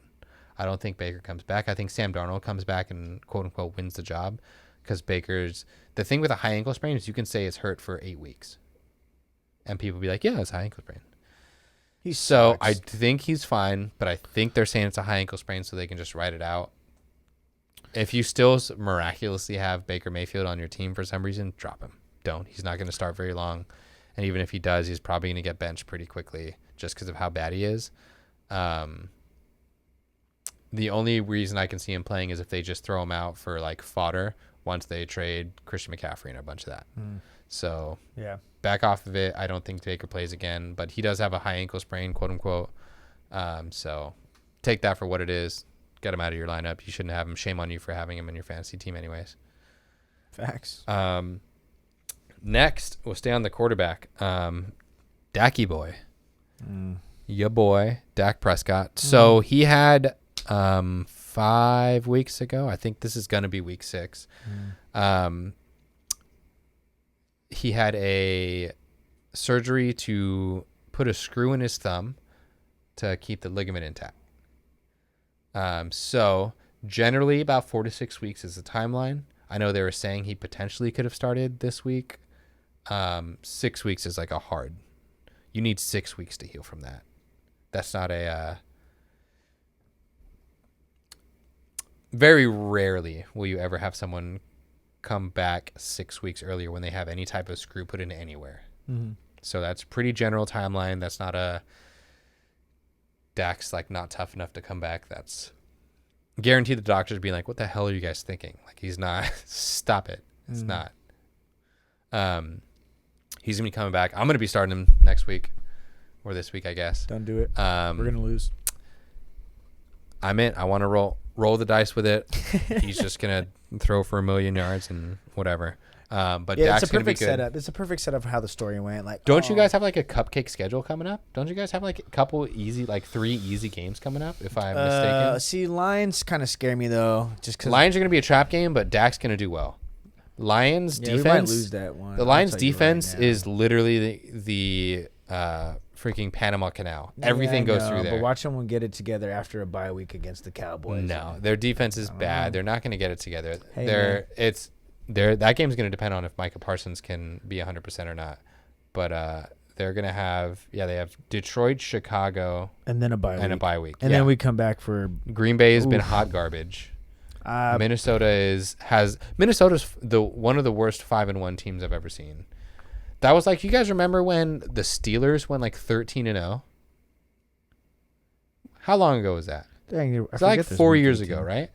I don't think Baker comes back. I think Sam Darnold comes back and quote unquote wins the job, because the thing with a high ankle sprain is you can say it's hurt for 8 weeks. And people be like, yeah, it's a high ankle sprain. So I think he's fine, but I think they're saying it's a high ankle sprain so they can just write it out. If you still miraculously have Baker Mayfield on your team for some reason, drop him. don't. He's not going to start very long. And even if he does, he's probably going to get benched pretty quickly just because of how bad he is. The only reason I can see him playing is if they just throw him out for like fodder once they trade Christian McCaffrey and a bunch of that. So yeah, back off of it. I don't think Baker plays again, but he does have a high ankle sprain, quote unquote. So take that for what it is. Get him out of your lineup. You shouldn't have him. Shame on you for having him in your fantasy team anyways. Facts. Next, we'll stay on the quarterback. Dacky boy. Your boy, Dak Prescott. So he had 5 weeks ago, I think this is going to be week 6. He had a surgery to put a screw in his thumb to keep the ligament intact. So generally about 4 to 6 weeks is the timeline. I know they were saying he potentially could have started this week. 6 weeks is like a hard. You need 6 weeks to heal from that. That's not a... very rarely will you ever have someone come back 6 weeks earlier when they have any type of screw put in anywhere. So that's pretty general timeline. That's not a... Dak's like not tough enough to come back. That's guaranteed the doctors being like, what the hell are you guys thinking? Like he's not. Stop it. It's not. He's gonna be coming back. I'm gonna be starting him next week or this week, I guess. Don't do it. We're gonna lose. I'm in. I want to roll the dice with it. He's just gonna throw for 1,000,000 yards and whatever. But yeah, Dak's it's a perfect gonna be good. setup. It's a perfect setup for how the story went. Like, don't you guys have like a cupcake schedule coming up? Don't you guys have like a couple easy, like 3 easy games coming up? If I'm mistaken. See, Lions kind of scare me though, just because Lions are gonna be a trap game, but Dak's gonna do well. Lions defense. We might lose that one. The Lions defense is literally the freaking Panama Canal. Everything goes through there. But watch someone get it together after a bye week against the Cowboys. No, their defense is bad. They're not going to get it together. Hey, that game's going to depend on if Micah Parsons can be 100% or not. But they're going to have they have Detroit, Chicago, and then a bye week. And then we come back for Green Bay has been hot garbage. Minnesota's one of the worst 5-1 teams I've ever seen. That was like, you guys remember when the Steelers went like 13-0? How long ago was that? It's like 4 years ago, right?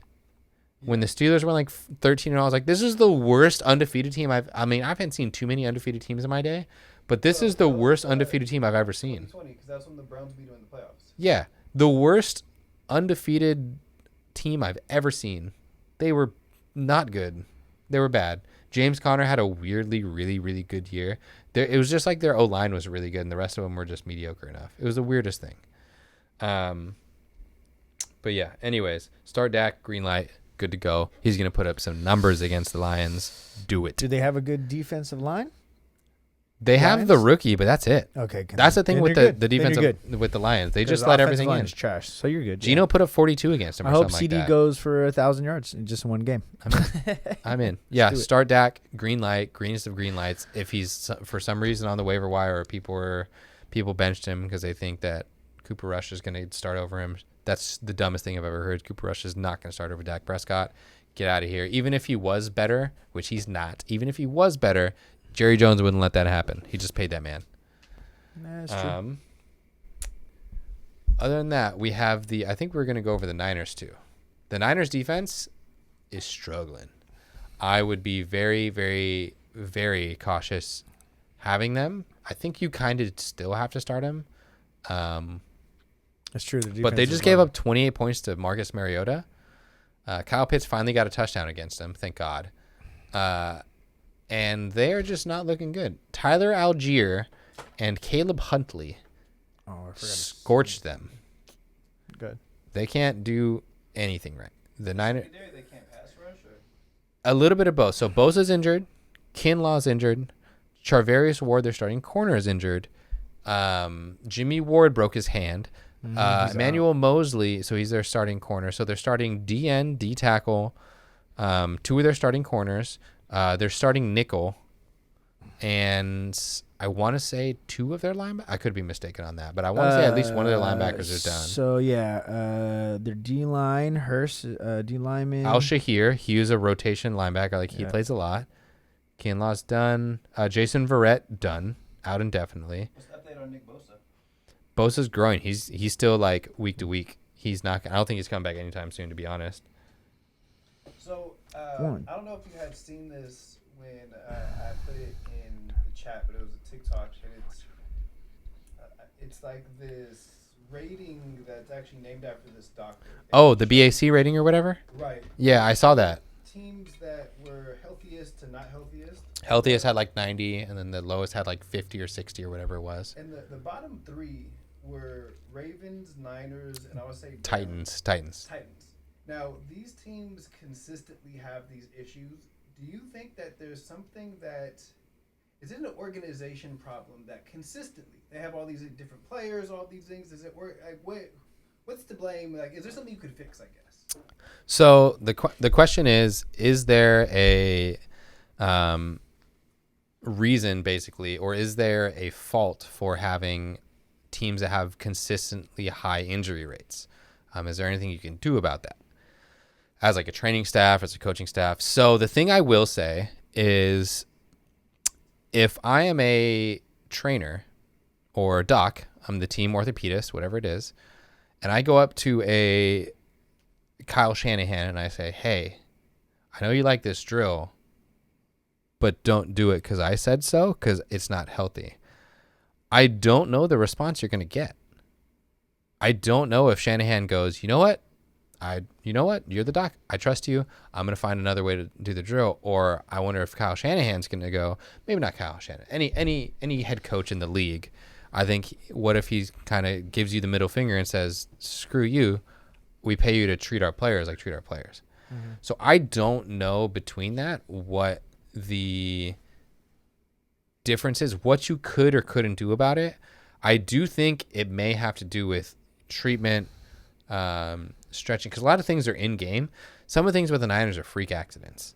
When the Steelers went like 13-0, I was like, this is the worst undefeated team I haven't seen too many undefeated teams in my day, but this is the worst undefeated team I've ever seen. 2020, because that's when the Browns beat them in the playoffs. Yeah, the worst undefeated team I've ever seen. They were not good. They were bad. James Conner had a weirdly, really, really good year. It was just like their O-line was really good, and the rest of them were just mediocre enough. It was the weirdest thing. But yeah, anyways, start Dak, green light, good to go. He's going to put up some numbers against the Lions. Do it. Do they have a good defensive line? They have the rookie, but that's it. Okay. That's the thing with the defense with the Lions. They just let everything in. Trash. So you're good. Gino put up 42 against him. I hope CD goes for 1,000 yards in just one game. I'm in. Yeah, start Dak, green light, greenest of green lights. If he's for some reason on the waiver wire, or people benched him because they think that Cooper Rush is going to start over him. That's the dumbest thing I've ever heard. Cooper Rush is not going to start over Dak Prescott. Get out of here. Even if he was better, which he's not. Even if he was better, Jerry Jones wouldn't let that happen. He just paid that man. That's true. Other than that, we have I think we're going to go over the Niners too. The Niners defense is struggling. I would be very, very, very cautious having them. I think you kind of still have to start them. That's true. But they just gave up 28 points to Marcus Mariota. Kyle Pitts finally got a touchdown against them. Thank God. And they're just not looking good. Tyler Algier and Caleb Huntley scorched them. Good. They can't do anything right. The Niners. They can't pass rush, or? A little bit of both. So Bosa's injured. Kinlaw's injured. Charvarius Ward, their starting corner, is injured. Jimmy Ward broke his hand. Emmanuel Mosley, so he's their starting corner. So they're starting DN, D tackle, 2 of their starting corners. They're starting nickel, and I want to say 2 of their linebackers. I could be mistaken on that, but I want to say at least one of their linebackers is done. So yeah, their D line, Hurst, D lineman. Al Shahir, he was a rotation linebacker. Like he plays a lot. Kinlaw's done. Jason Verrett done. Out indefinitely. What's the update on Nick Bosa? Bosa's growing. He's still like week to week. He's not. I don't think he's coming back anytime soon, to be honest. So I don't know if you had seen this when I put it in the chat, but it was a TikTok, and it's like this rating that's actually named after this doctor. Oh, the BAC rating or whatever? Right. Yeah, I saw that. Teams that were healthiest to not healthiest. Healthiest had like 90, and then the lowest had like 50 or 60 or whatever it was. And the bottom three were Ravens, Niners, and I would say Titans. Now, these teams consistently have these issues. Do you think that there's something that is it an organization problem that consistently they have all these different players, all these things? Does it work? Like, what's to blame? Like, is there something you could fix? I guess. So the question is there a reason basically, or is there a fault for having teams that have consistently high injury rates? Is there anything you can do about that as like a training staff, as a coaching staff? So the thing I will say is, if I am a trainer or a doc, I'm the team orthopedist, whatever it is, and I go up to a Kyle Shanahan and I say, hey, I know you like this drill, but don't do it because I said so, because it's not healthy. I don't know the response you're going to get. I don't know if Shanahan goes, you know what, you're the doc, I trust you, I'm going to find another way to do the drill. Or I wonder if Kyle Shanahan's going to go, maybe not Kyle Shanahan, any head coach in the league. I think, what if he kind of gives you the middle finger and says, screw you, we pay you to treat our players like treat our players. Mm-hmm. So I don't know between that what the difference is, what you could or couldn't do about it. I do think it may have to do with treatment, stretching, because a lot of things are in game. Some of the things with the Niners are freak accidents.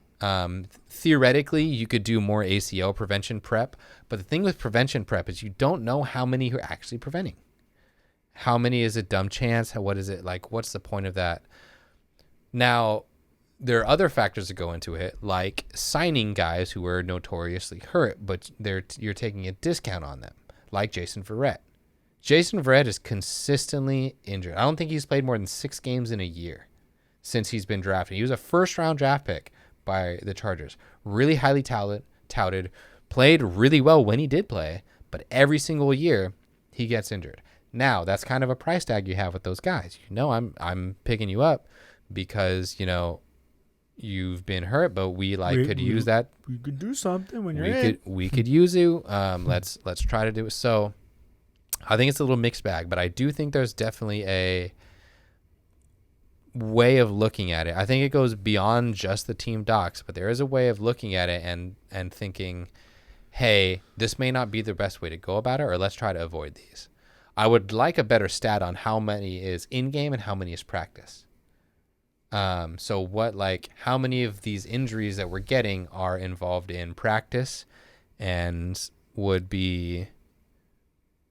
Theoretically, you could do more ACL prevention prep, but the thing with prevention prep is you don't know how many you're actually preventing. How many is a dumb chance? What is it like? What's the point of that? Now, there are other factors that go into it, like signing guys who are notoriously hurt, but you're taking a discount on them, like Jason Verrett. Jason Verrett is consistently injured. I don't think he's played more than 6 games in a year since he's been drafted. He was a first-round draft pick by the Chargers. Really highly touted, played really well when he did play, but every single year he gets injured. Now, that's kind of a price tag you have with those guys. I'm picking you up because, you've been hurt, but we could use that. We could do something when you're in. We could use you. Let's try to do it. So I think it's a little mixed bag, but I do think there's definitely a way of looking at it. I think it goes beyond just the team docs, but there is a way of looking at it and thinking, hey, this may not be the best way to go about it, or let's try to avoid these. I would like a better stat on how many is in-game and how many is practice. So how many of these injuries that we're getting are involved in practice and would be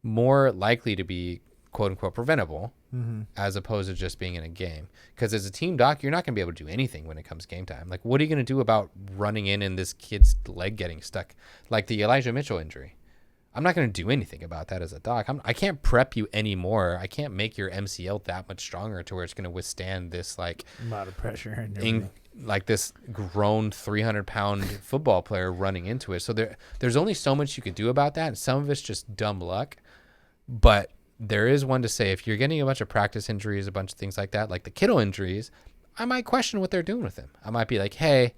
more likely to be quote unquote preventable, as opposed to just being in a game. Because as a team doc, you're not going to be able to do anything when it comes game time. Like, what are you going to do about running in and this kid's leg getting stuck? Like the Elijah Mitchell injury. I'm not going to do anything about that as a doc. I can't prep you anymore. I can't make your MCL that much stronger to where it's going to withstand this amount of pressure and this grown 300-pound football player running into it. So there's only so much you could do about that, and some of it's just dumb luck. But there is one to say, if you're getting a bunch of practice injuries, a bunch of things like that, like the Kittle injuries, I might question what they're doing with him. I might be like, hey,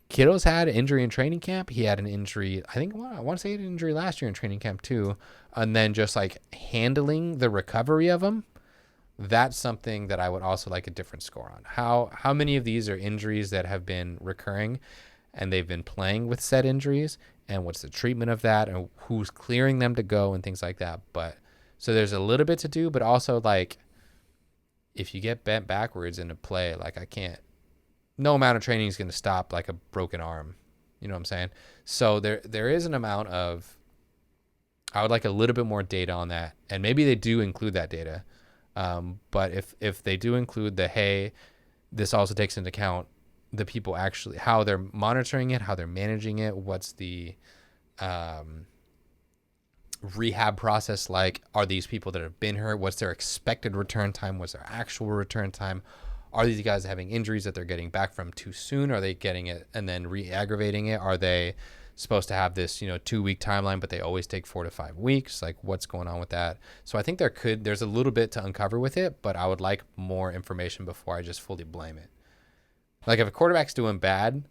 Kittle's had an injury in training camp. He had an injury, I want to say he had an injury last year in training camp too. And then just handling the recovery of him, that's something that I would also like a different score on. How many of these are injuries that have been recurring and they've been playing with said injuries, and what's the treatment of that, and who's clearing them to go and things like that. But so there's a little bit to do, but also if you get bent backwards in a play, no amount of training is going to stop a broken arm. You know what I'm saying? So there is an amount of, I would like a little bit more data on that. And maybe they do include that data. But if they do include hey, this also takes into account the people actually, how they're monitoring it, how they're managing it, what's the rehab process like? Are these people that have been hurt? What's their expected return time? What's their actual return time? Are these guys having injuries that they're getting back from too soon? Are they getting it and then re-aggravating it? Are they supposed to have this 2-week timeline, but they always take 4 to 5 weeks? Like, what's going on with that? So I think there's a little bit to uncover with it, but I would like more information before I just fully blame it. Like, if a quarterback's doing bad,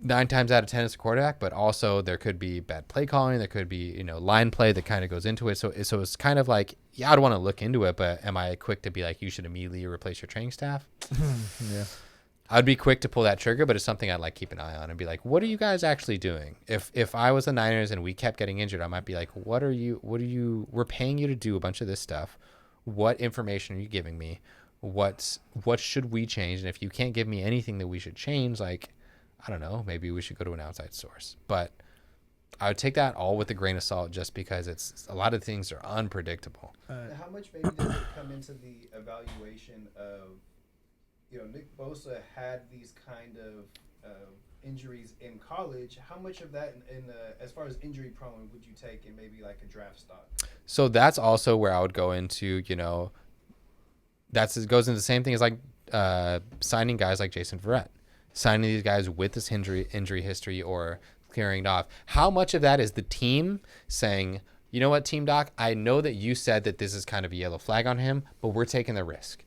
9 times out of 10 it's a quarterback, but also there could be bad play calling. There could be, line play that kind of goes into it. So it's kind of like, yeah, I'd want to look into it, but am I quick to be like, you should immediately replace your training staff? Yeah. I'd be quick to pull that trigger, but it's something I'd like keep an eye on and be like, what are you guys actually doing? If I was the Niners and we kept getting injured, I might be like, we're paying you to do a bunch of this stuff. What information are you giving me? What should we change? And if you can't give me anything that we should change, like, I don't know, maybe we should go to an outside source. But I would take that all with a grain of salt, just because it's a lot of things are unpredictable. How much maybe does it come into the evaluation of, Nick Bosa had these kind of injuries in college? How much of that, in as far as injury prone, would you take in maybe like a draft stock? So that's also where I would go into, it goes into the same thing as like signing guys like Jason Verrett. Signing these guys with this injury history or clearing it off. How much of that is the team saying, you know what, Team Doc, I know that you said that this is kind of a yellow flag on him, but we're taking the risk.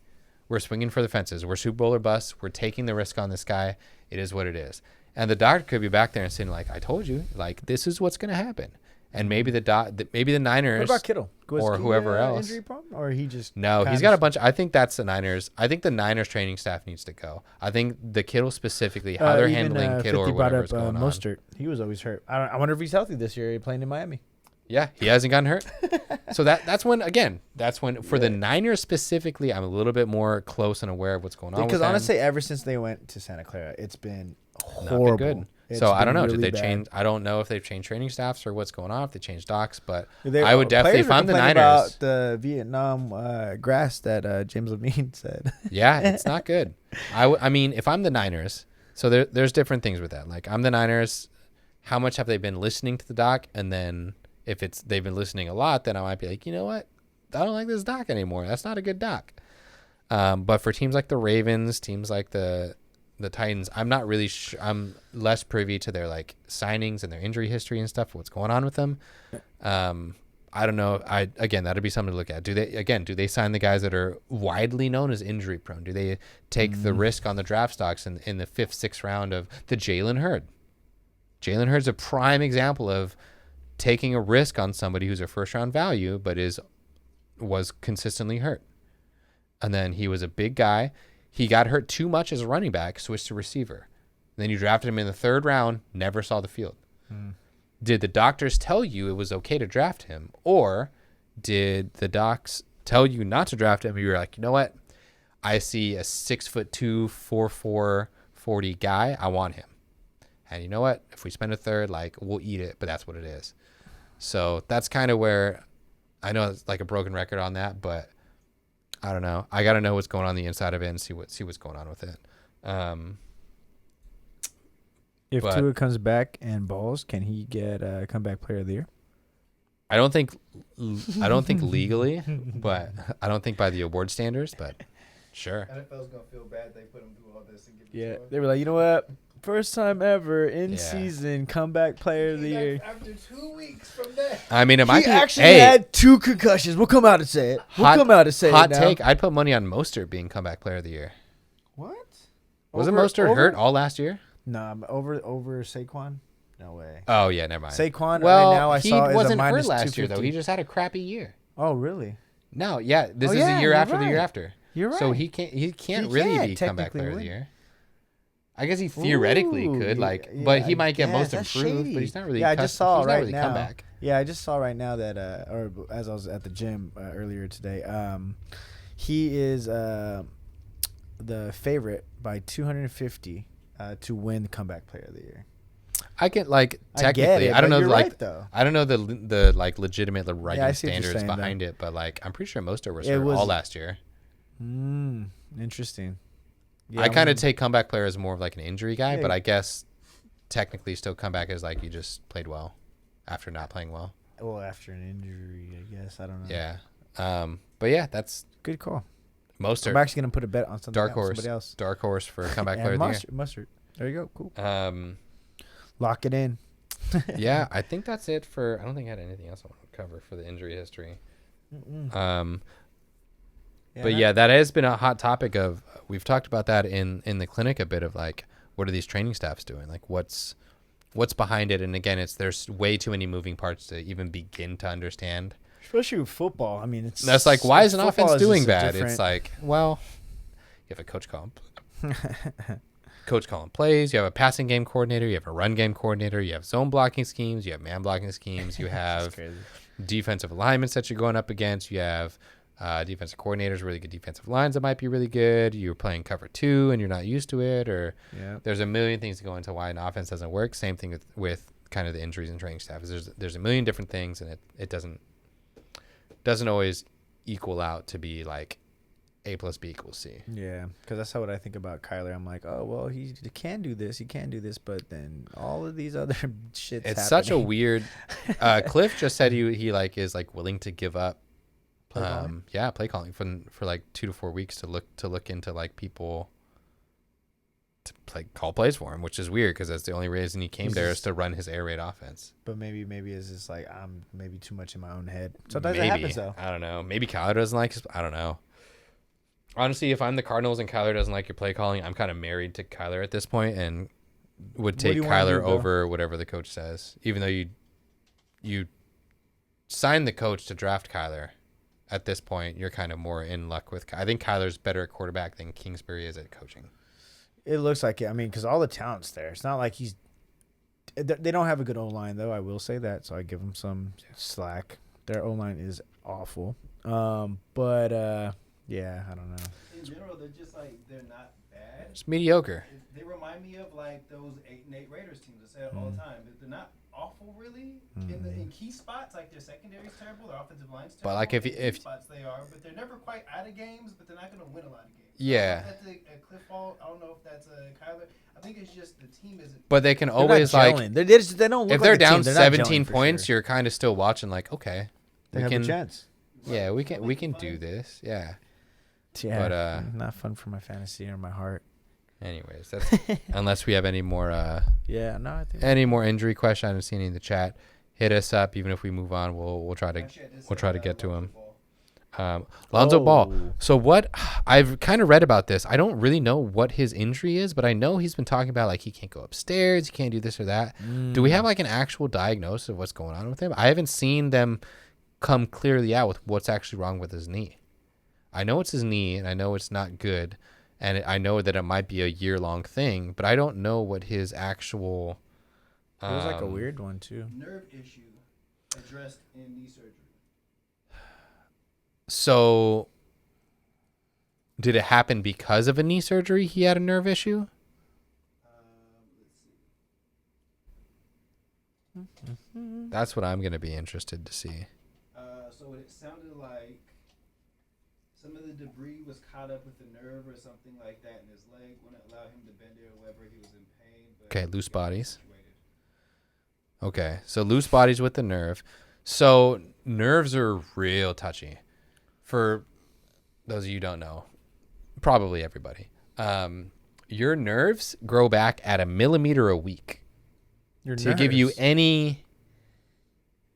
We're swinging for the fences. We're Super Bowl or bust. We're taking the risk on this guy. It is what it is. And the doctor could be back there and saying, like, I told you, like, this is what's going to happen. And maybe the Niners. What about Kittle? Or whoever else. Injury prone? Or he just. No, he's got a bunch. I think that's the Niners. I think the Niners training staff needs to go. I think the Kittle specifically, how they're handling Kittle or whatever's going on. Mostert, he was always hurt. I wonder if he's healthy this year. He's playing in Miami. Yeah, he hasn't gotten hurt. So that's when for the Niners specifically, I'm a little bit more close and aware of what's going on. Because honestly, ever since they went to Santa Clara, it's been horrible. Not been good. So I don't know. Really Did they bad. change? I don't know if they've changed training staffs or what's going on. If they changed docs, but They, I would definitely, if I'm the Niners, about the Vietnam grass that James Levine said. Yeah, it's not good. I mean, if I'm the Niners, so there's different things with that. Like, I'm the Niners. How much have they been listening to the doc? And then if they've been listening a lot, then I might be like, you know what? I don't like this doc anymore. That's not a good doc. But for teams like the Ravens, teams like the Titans, I'm not really sure. I'm less privy to their like signings and their injury history and stuff. What's going on with them? I don't know. That'd be something to look at. Do they sign the guys that are widely known as injury prone? Do they take the risk on the draft stocks in the 5th, 6th round of the Jalen Hurd? Jalen Hurd's a prime example of taking a risk on somebody who's a first round value, but was consistently hurt. And then he was a big guy. He got hurt too much as a running back, switched to receiver. And then you drafted him in the 3rd round, never saw the field. Did the doctors tell you it was okay to draft him? Or did the docs tell you not to draft him? You were like, you know what? I see a 6'2", 4'4", 40 guy. I want him. And you know what? If we spend a 3rd, like, we'll eat it, but that's what it is. So that's kind of where I know it's like a broken record on that, but I don't know. I got to know what's going on the inside of it and see what's going on with it. If Tua comes back and balls, can he get a comeback player of the year? I don't think legally, but I don't think by the award standards, but sure. NFL's going to feel bad they put him through all this and give They were like, you know what? First time ever in season comeback player of the year. After 2 weeks from that. I mean, it might be. He actually had 2 concussions. We'll come out and say it. Hot take. I'd put money on Mostert being comeback player of the year. What? Wasn't Mostert hurt all last year? No, over Saquon? No way. Oh, yeah, never mind. Saquon, well, right now I saw he is wasn't a hurt minus last year, 250. though. He just had a crappy year. Oh, really? No, yeah. This is the year after the year after. You're right. So he can't really be comeback player of the year. I guess he theoretically could, but he might get most improved, shady. but he's not really. Yeah, I just saw he's right not really now. Comeback. Yeah, I just saw right now that, or as I was at the gym earlier today, he is the favorite by 250 to win the comeback player of the year. I can technically. I don't know I don't know the legitimate writing standards behind it, but I'm pretty sure Mostert was hurt all last year. Interesting. Yeah, I kind of take comeback player as more of like an injury guy, but I guess technically still comeback is like you just played well after not playing well. Well, after an injury, I guess. I don't know. Yeah. But yeah, that's good call. Mostert. I'm actually gonna put a bet on somebody else. Dark horse for comeback player of the year. Mustard. There you go. Cool. Lock it in. Yeah, I think that's it for. I don't think I had anything else I want to cover for the injury history. But yeah, that has been a hot topic of. We've talked about that in the clinic a bit of like, what are these training staffs doing? Like, what's behind it? And again, there's way too many moving parts to even begin to understand. Especially with football. I mean, that's like, why is an offense doing bad? It's like, well, you have a coach calling plays. You have a passing game coordinator. You have a run game coordinator. You have zone blocking schemes. You have man blocking schemes. You have defensive alignments that you're going up against. You have defensive coordinators, really good defensive lines that might be really good. You're playing cover 2 and you're not used to it, or there's a million things to go into why an offense doesn't work. Same thing with kind of the injuries and training staff. There's a million different things, and it doesn't always equal out to be like A plus B equals C. Yeah, because that's what I think about Kyler. I'm like, oh, well, he can do this, but then all of these other shits. It's happening. Such a weird. Cliff just said he like is like willing to give up. Play calling for like 2 to 4 weeks to look into like people to call plays for him, which is weird because that's the only reason he came there is to run his air raid offense. But maybe it's just like I'm maybe too much in my own head. Sometimes it happens though. I don't know. Maybe Kyler doesn't like. I don't know. Honestly, if I'm the Cardinals and Kyler doesn't like your play calling, I'm kind of married to Kyler at this point and would take Kyler over whatever the coach says. Even though you signed the coach to draft Kyler, at this point you're kind of more in luck with. I think Kyler's better at quarterback than Kingsbury is at coaching. It looks like it. I mean, because all the talent's there. It's not like they don't have a good O-line, though. I will say that, so I give them some slack. Their O-line is awful. But I don't know. In general, they're just like, they're not bad. It's mediocre. They remind me of like those 8-8 Raiders teams. I say it all the time. They're not awful, really. In key spots, like their secondary's terrible, their offensive line's terrible. But like if spots they are, but they're never quite out of games. But they're not going to win a lot of games. Yeah. I don't know if that's a Cliff fault. I don't know if that's a Kyler. I think it's just the team isn't. But they can always like they don't look if like they're a down team, 17 points, you're kind of still watching like, okay, they have a chance. Yeah, we can do this. Yeah. Yeah. But not fun for my fantasy or my heart. Anyways, that's unless we have any more I think any more injury questions. I haven't seen any in the chat. Hit us up. Even if we move on, we'll try to get to him. Lonzo Ball. So what I've kind of read about this. I don't really know what his injury is, but I know he's been talking about like he can't go upstairs, he can't do this or that. Do we have like an actual diagnosis of what's going on with him? I haven't seen them come clearly out with what's actually wrong with his knee. I know it's his knee, and I know it's not good, and I know that it might be a year-long thing, but I don't know what his actual. It was like a weird one too. Nerve issue addressed in knee surgery. So, did it happen because of a knee surgery? He had a nerve issue. Let's see. That's what I'm going to be interested to see. So it sounded like some of the debris was caught up with the nerve or something like that in his leg. Wouldn't allow him to bend it or whatever. He was in pain. But okay, loose bodies. Okay, so loose bodies with the nerve. So nerves are real touchy. For those of you who don't know, probably everybody, your nerves grow back at 1 millimeter a week. To give you any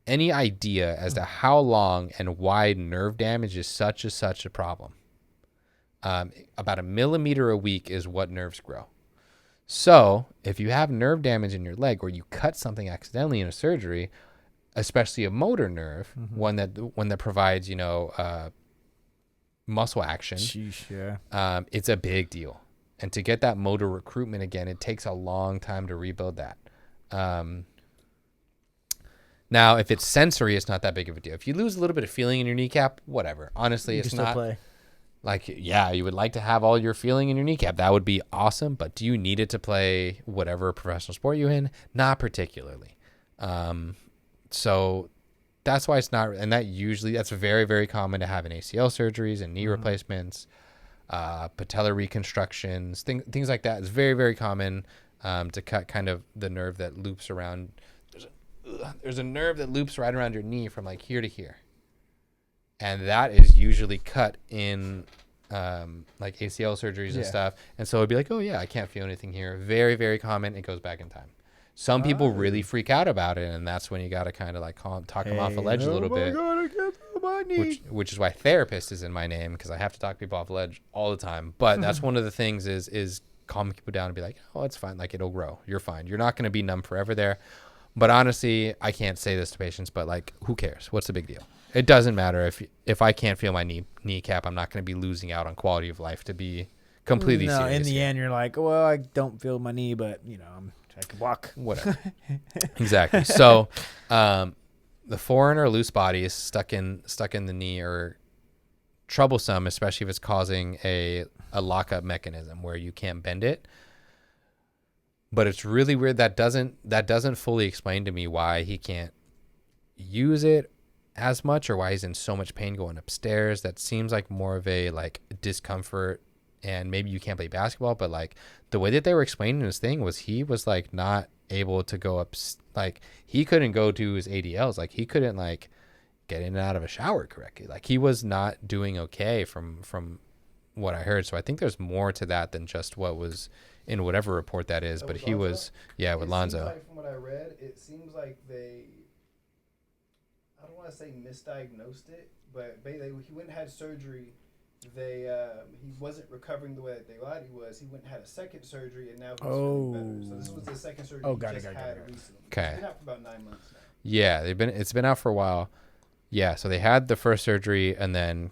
idea as to how long and why nerve damage is such a problem. About 1 millimeter a week is what nerves grow. So if you have nerve damage in your leg or you cut something accidentally in a surgery, especially a motor nerve, one that provides, muscle action, it's a big deal. And to get that motor recruitment again, it takes a long time to rebuild that. Now, if it's sensory, it's not that big of a deal. If you lose a little bit of feeling in your kneecap, whatever. Honestly, it's not play. Like, yeah, you would like to have all your feeling in your kneecap. That would be awesome. But do you need it to play whatever professional sport you're in? Not particularly. So that's why it's not. And that's very, very common to have in ACL surgeries and knee replacements. patellar reconstructions, things like that. It's very, very common to cut kind of the nerve that loops around. There's a nerve that loops right around your knee from like here to here. And that is usually cut in like ACL surgeries and stuff. And so it'd be like, oh, yeah, I can't feel anything here. Very, very common. It goes back in time. Some people really freak out about it, and that's when you got to kind of like talk them off the ledge a little bit. God, I can't feel my knee. Which is why therapist is in my name, because I have to talk people off the ledge all the time. But that's one of the things is calm people down and be like, oh, it's fine. Like, it'll grow. You're fine. You're not going to be numb forever there. But honestly, I can't say this to patients, but like, who cares? What's the big deal? It doesn't matter if I can't feel my kneecap. I'm not going to be losing out on quality of life to be completely serious. In the end, you're like, well, I don't feel my knee, but I can walk. Whatever. Exactly. So, the foreign or loose body is stuck in the knee or troublesome, especially if it's causing a lockup mechanism where you can't bend it. But it's really weird. That doesn't fully explain to me why he can't use it as much, or why he's in so much pain going upstairs. That seems like more of a like discomfort, and maybe you can't play basketball, but like the way that they were explaining this thing was he was like not able to go up, like he couldn't go to his ADLs, like he couldn't like get in and out of a shower correctly, like he was not doing okay from what I heard. So I think there's more to that than just what was in whatever report that is. But he was with Lonzo. Like from what I read, it seems like they, I don't want to say misdiagnosed it, but he went and had surgery. He wasn't recovering the way that they thought he was. He went and had a second surgery, and now he's feeling better. So this was the second surgery he had recently. Okay. It's been out for about 9 months now. Yeah, it's been out for a while. Yeah, so they had the first surgery and then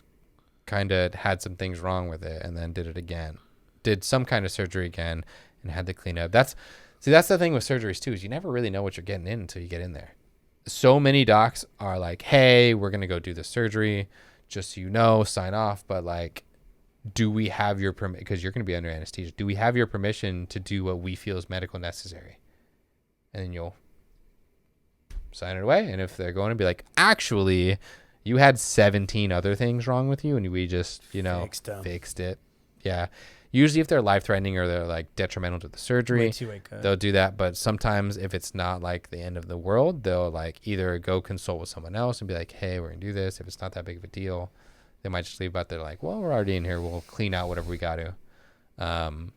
kind of had some things wrong with it, and then did it again. Did some kind of surgery again and had to clean up. That's the thing with surgeries too, is you never really know what you're getting in until you get in there. So many docs are like, hey, we're going to go do the surgery, just so you know, sign off. But like, do we have your permission? Because you're going to be under anesthesia. Do we have your permission to do what we feel is medical necessary? And then you'll sign it away. And if they're going to be like, actually, you had 17 other things wrong with you, and we just, fixed it. Yeah. Usually if they're life-threatening or they're like detrimental to the surgery, they'll do that. But sometimes if it's not like the end of the world, they'll like either go consult with someone else and be like, hey, we're going to do this. If it's not that big of a deal, they might just leave out there like, well, we're already in here. We'll clean out whatever we got to. But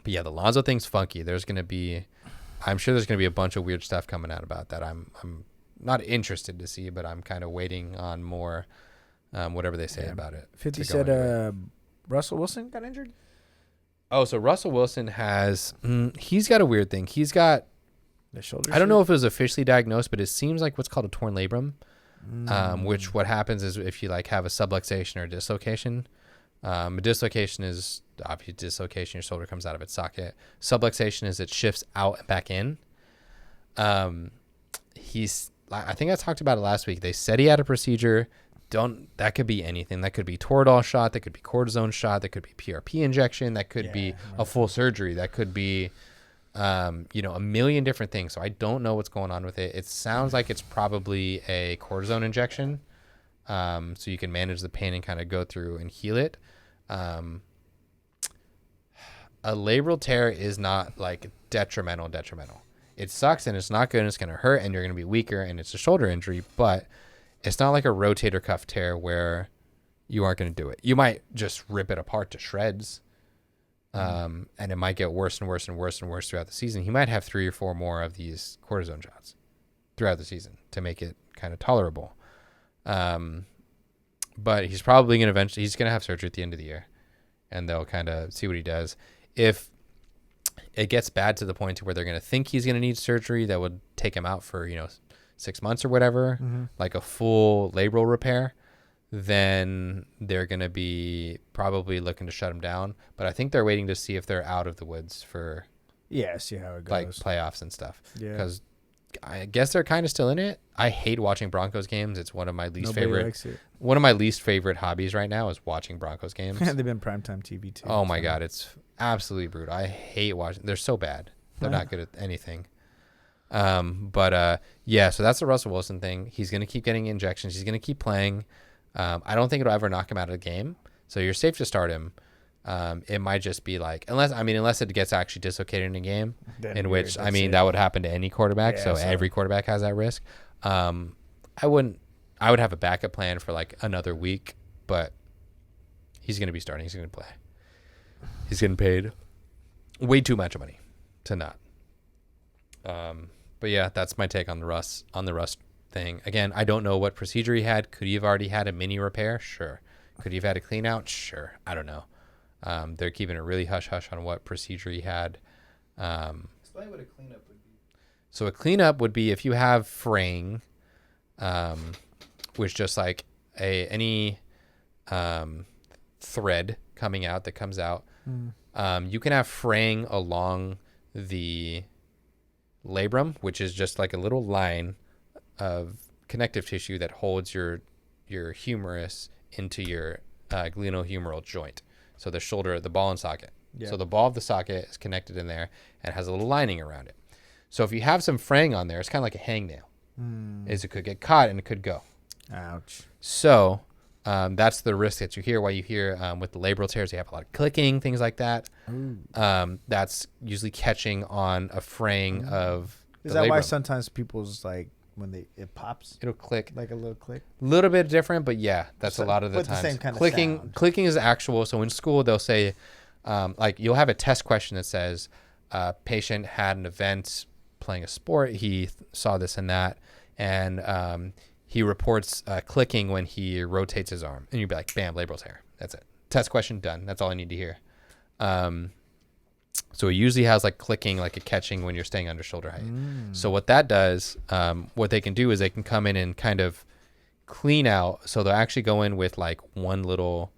yeah, the Lonzo thing's funky. I'm sure there's going to be a bunch of weird stuff coming out about that. I'm not interested to see, but I'm kind of waiting on more, whatever they say about it. 50 said Russell Wilson got injured? Oh, so Russell Wilson he's got a weird thing. He's got the shoulder. I don't know if it was officially diagnosed, but it seems like what's called a torn labrum, which what happens is if you like have a subluxation or a dislocation. A dislocation is obviously dislocation. Your shoulder comes out of its socket. Subluxation is it shifts out and back in. I think I talked about it last week. They said he had a procedure. That could be anything. That could be Toradol shot. That could be cortisone shot. That could be PRP injection. That could be a full surgery. That could be, a million different things. So I don't know what's going on with it. It sounds like it's probably a cortisone injection. So you can manage the pain and kind of go through and heal it. A labral tear is not like detrimental. It sucks and it's not good and it's going to hurt and you're going to be weaker and it's a shoulder injury, but it's not like a rotator cuff tear where you aren't going to do it. You might just rip it apart to shreds, and it might get worse and worse and worse and worse throughout the season. He might have 3 or 4 more of these cortisone shots throughout the season to make it kind of tolerable. But he's probably going to he's going to have surgery at the end of the year, and they'll kind of see what he does. If it gets bad to the point to where they're going to think he's going to need surgery that would take him out for, 6 months or whatever, like a full labral repair, then they're going to be probably looking to shut him down. But I think they're waiting to see if they're out of the woods for see how it goes. Like playoffs and stuff. Yeah. Because I guess they're kind of still in it. I hate watching Broncos games. It's one of my least favorite hobbies right now is watching Broncos games. They've been primetime TV too. Oh my God. It's absolutely brutal. I hate watching. They're so bad. They're not good at anything. So that's the Russell Wilson thing. He's going to keep getting injections. He's going to keep playing. I don't think it'll ever knock him out of the game. So you're safe to start him. It might just be like, unless it gets actually dislocated in a game, in which, that would happen to any quarterback. Yeah, so every quarterback has that risk. I would have a backup plan for like another week, but he's going to be starting. He's going to play. He's getting paid way too much money to not. But yeah, that's my take on the Russ thing. Again, I don't know what procedure he had. Could he have already had a mini repair? Sure. Could he have had a clean out? Sure. I don't know. They're keeping it really hush-hush on what procedure he had. Explain what a cleanup would be. So a cleanup would be if you have fraying, which just like any thread coming out that comes out. You can have fraying along the labrum, which is just like a little line of connective tissue that holds your humerus into your glenohumeral joint. So the shoulder, the ball and socket. Yeah. So the ball of the socket is connected in there and has a little lining around it. So if you have some fraying on there, it's kind of like a hangnail. Is it could get caught and it could go. Ouch. So that's the risk that you hear. Why you hear with the labral tears, you have a lot of clicking, things like that. That's usually catching on a fraying of the labrum. Is that why sometimes people's like when it pops, it'll click like a little click? A little bit different, but yeah, that's a lot of the times. The same kind clicking, of sound. Clicking is actual. So in school, they'll say, like you'll have a test question that says, patient had an event playing a sport. He saw this and that, and he reports clicking when he rotates his arm. And you'd be like, bam, labral tear. That's it. Test question done. That's all I need to hear. So it usually has like clicking, like a catching when you're staying under shoulder height. So what that does, what they can do is they can come in and kind of clean out. So they'll actually go in with like one little,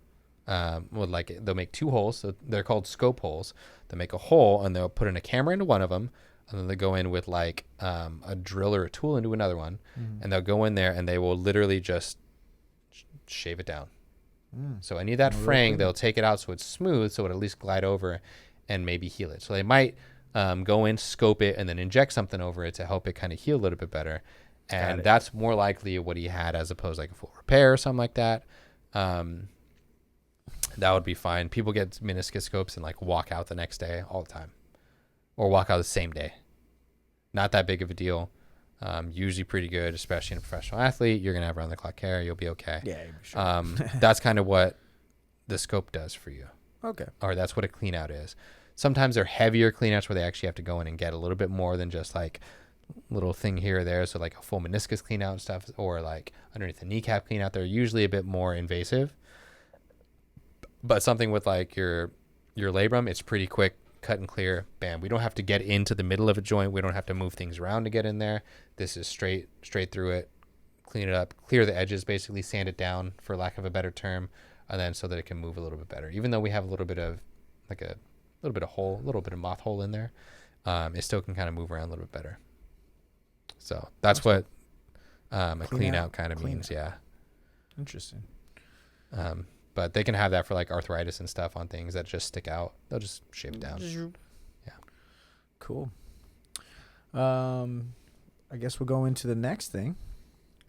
they'll make 2 holes. So they're called scope holes. They'll make a hole and they'll put in a camera into one of them. And then they go in with like a drill or a tool into another one. And they'll go in there and they will literally just shave it down. So any of that fraying, they'll take it out so it's smooth, so it at least glide over and maybe heal it. So they might go in, scope it, and then inject something over it to help it kind of heal a little bit better. And that's more likely what he had as opposed to like a full repair or something like that. That would be fine. People get meniscus scopes and like walk out the next day all the time. Or walk out the same day. Not that big of a deal. Usually pretty good, especially in a professional athlete. You're going to have round-the-clock care. You'll be okay. Yeah, sure. That's kind of what the scope does for you. Okay. Or that's what a clean-out is. Sometimes they're heavier clean-outs where they actually have to go in and get a little bit more than just like little thing here or there. So like a full meniscus clean-out and stuff, or like underneath the kneecap clean-out. They're usually a bit more invasive. But something with like your labrum, it's pretty quick. Cut and clear, bam. We don't have to get into the middle of a joint. We don't have to move things around to get in there. This is straight through it. Clean it up, clear the edges, basically sand it down, for lack of a better term, and then so that it can move a little bit better. Even though we have a little bit of like a little bit of moth hole in there, it still can kind of move around a little bit better. So that's what a clean out kind of means. Yeah. Interesting. But they can have that for like arthritis and stuff on things that just stick out. They'll just shave it down. Yeah. Cool. I guess we'll go into the next thing.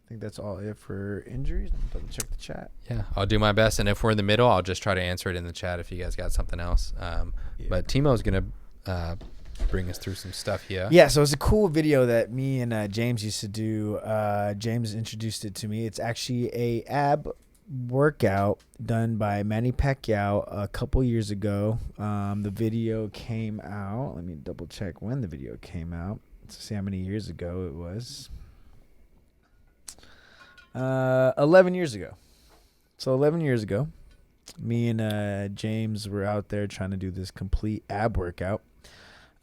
I think that's all it for injuries. Double check the chat. Yeah, I'll do my best. And if we're in the middle, I'll just try to answer it in the chat if you guys got something else. But Timo's going to bring us through some stuff here. Yeah, so it's a cool video that me and James used to do. James introduced it to me. It's actually a ab workout done by Manny Pacquiao a couple years ago. The video came out. Let me double check when the video came out to see how many years ago it was. 11 years ago. So 11 years ago, me and James were out there trying to do this complete ab workout.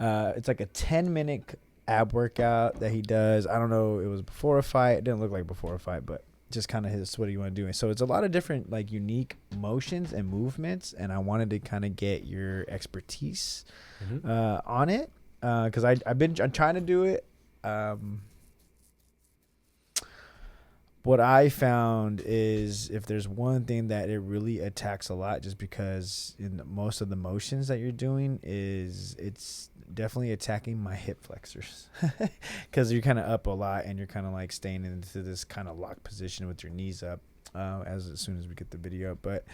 It's like a 10-minute ab workout that he does. I don't know. It was before a fight. It didn't look like before a fight, but just kind of what do you want to do. So it's a lot of different like unique motions and movements, and I wanted to kind of get your expertise on it because I'm trying to do it. What I found is if there's one thing that it really attacks a lot, just because in most of the motions that you're doing is it's definitely attacking my hip flexors because you're kind of up a lot and you're kind of like staying into this kind of locked position with your knees up. as soon as we get the video up. But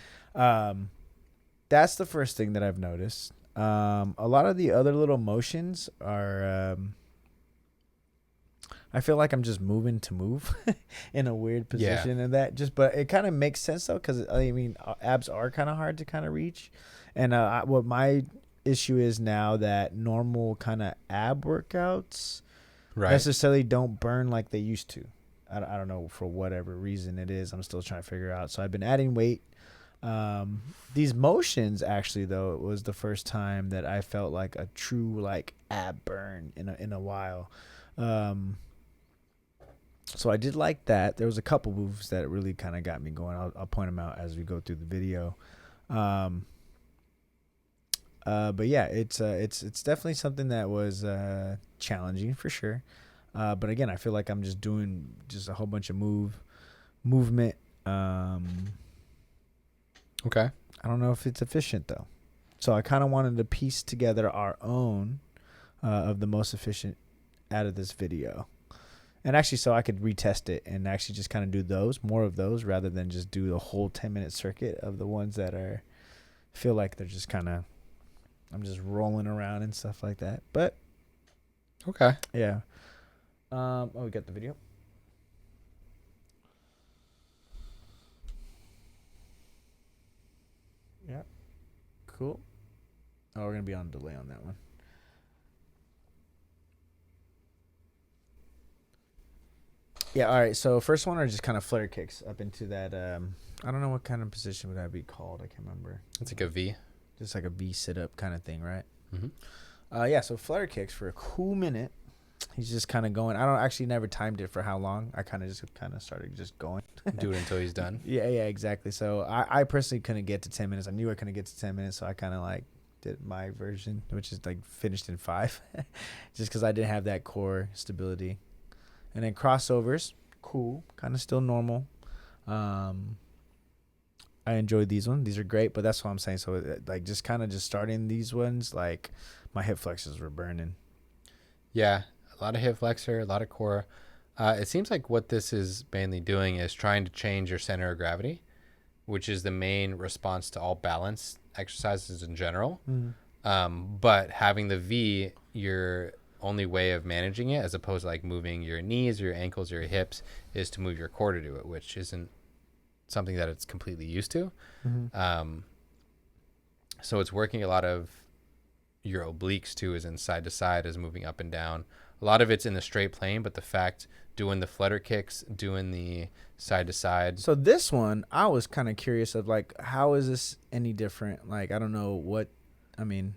that's the first thing that I've noticed. A lot of the other little motions are I feel like I'm just moving to move in a weird position, and that just, but it kind of makes sense though, because I mean, abs are kind of hard to kind of reach, and what my issue is now that normal kind of ab workouts necessarily don't burn like they used to. I don't know, for whatever reason it is. I'm still trying to figure out. So I've been adding weight. These motions actually, though, it was the first time that I felt like a true like ab burn in a while. So I did like that. There was a couple moves that really kind of got me going. I'll point them out as we go through the video. But yeah, it's definitely something that was challenging for sure. But again, I feel like I'm just doing just a whole bunch of movement. Okay. I don't know if it's efficient though. So I kind of wanted to piece together our own of the most efficient out of this video. And actually, so I could retest it and actually just kind of do more of those, rather than just do the whole 10-minute circuit of the ones that feel like they're just kind of, I'm just rolling around and stuff like that. But okay. Yeah. We got the video. Yeah. Cool. Oh, we're going to be on delay on that one. Yeah, all right. So first one are just kind of flutter kicks up into that. I don't know what kind of position would that be called. I can't remember. It's like a V. Just like a V sit-up kind of thing, right? Mm-hmm. Yeah, so flutter kicks for a cool minute. He's just kind of going. I don't actually never timed it for how long. I kind of started just going. Do it until he's done. Yeah, exactly. So I personally couldn't get to 10 minutes. I knew I couldn't get to 10 minutes, so I kind of like did my version, which is like finished in 5, just because I didn't have that core stability. And then crossovers, cool, kind of still normal. I enjoyed these ones. These are great, but that's what I'm saying. So like just kind of just starting these ones, like my hip flexors were burning. Yeah, a lot of hip flexor, a lot of core. It seems like what this is mainly doing is trying to change your center of gravity, which is the main response to all balance exercises in general. Mm-hmm. But having the V, your only way of managing it, as opposed to like moving your knees or your ankles or your hips, is to move your core to do it, which isn't something that it's completely used to. Mm-hmm. So it's working a lot of your obliques too, is in side to side, is moving up and down. A lot of it's in the straight plane, but the fact doing the flutter kicks, doing the side to side. So this one, I was kind of curious of like, how is this any different? Like, I don't know what, I mean,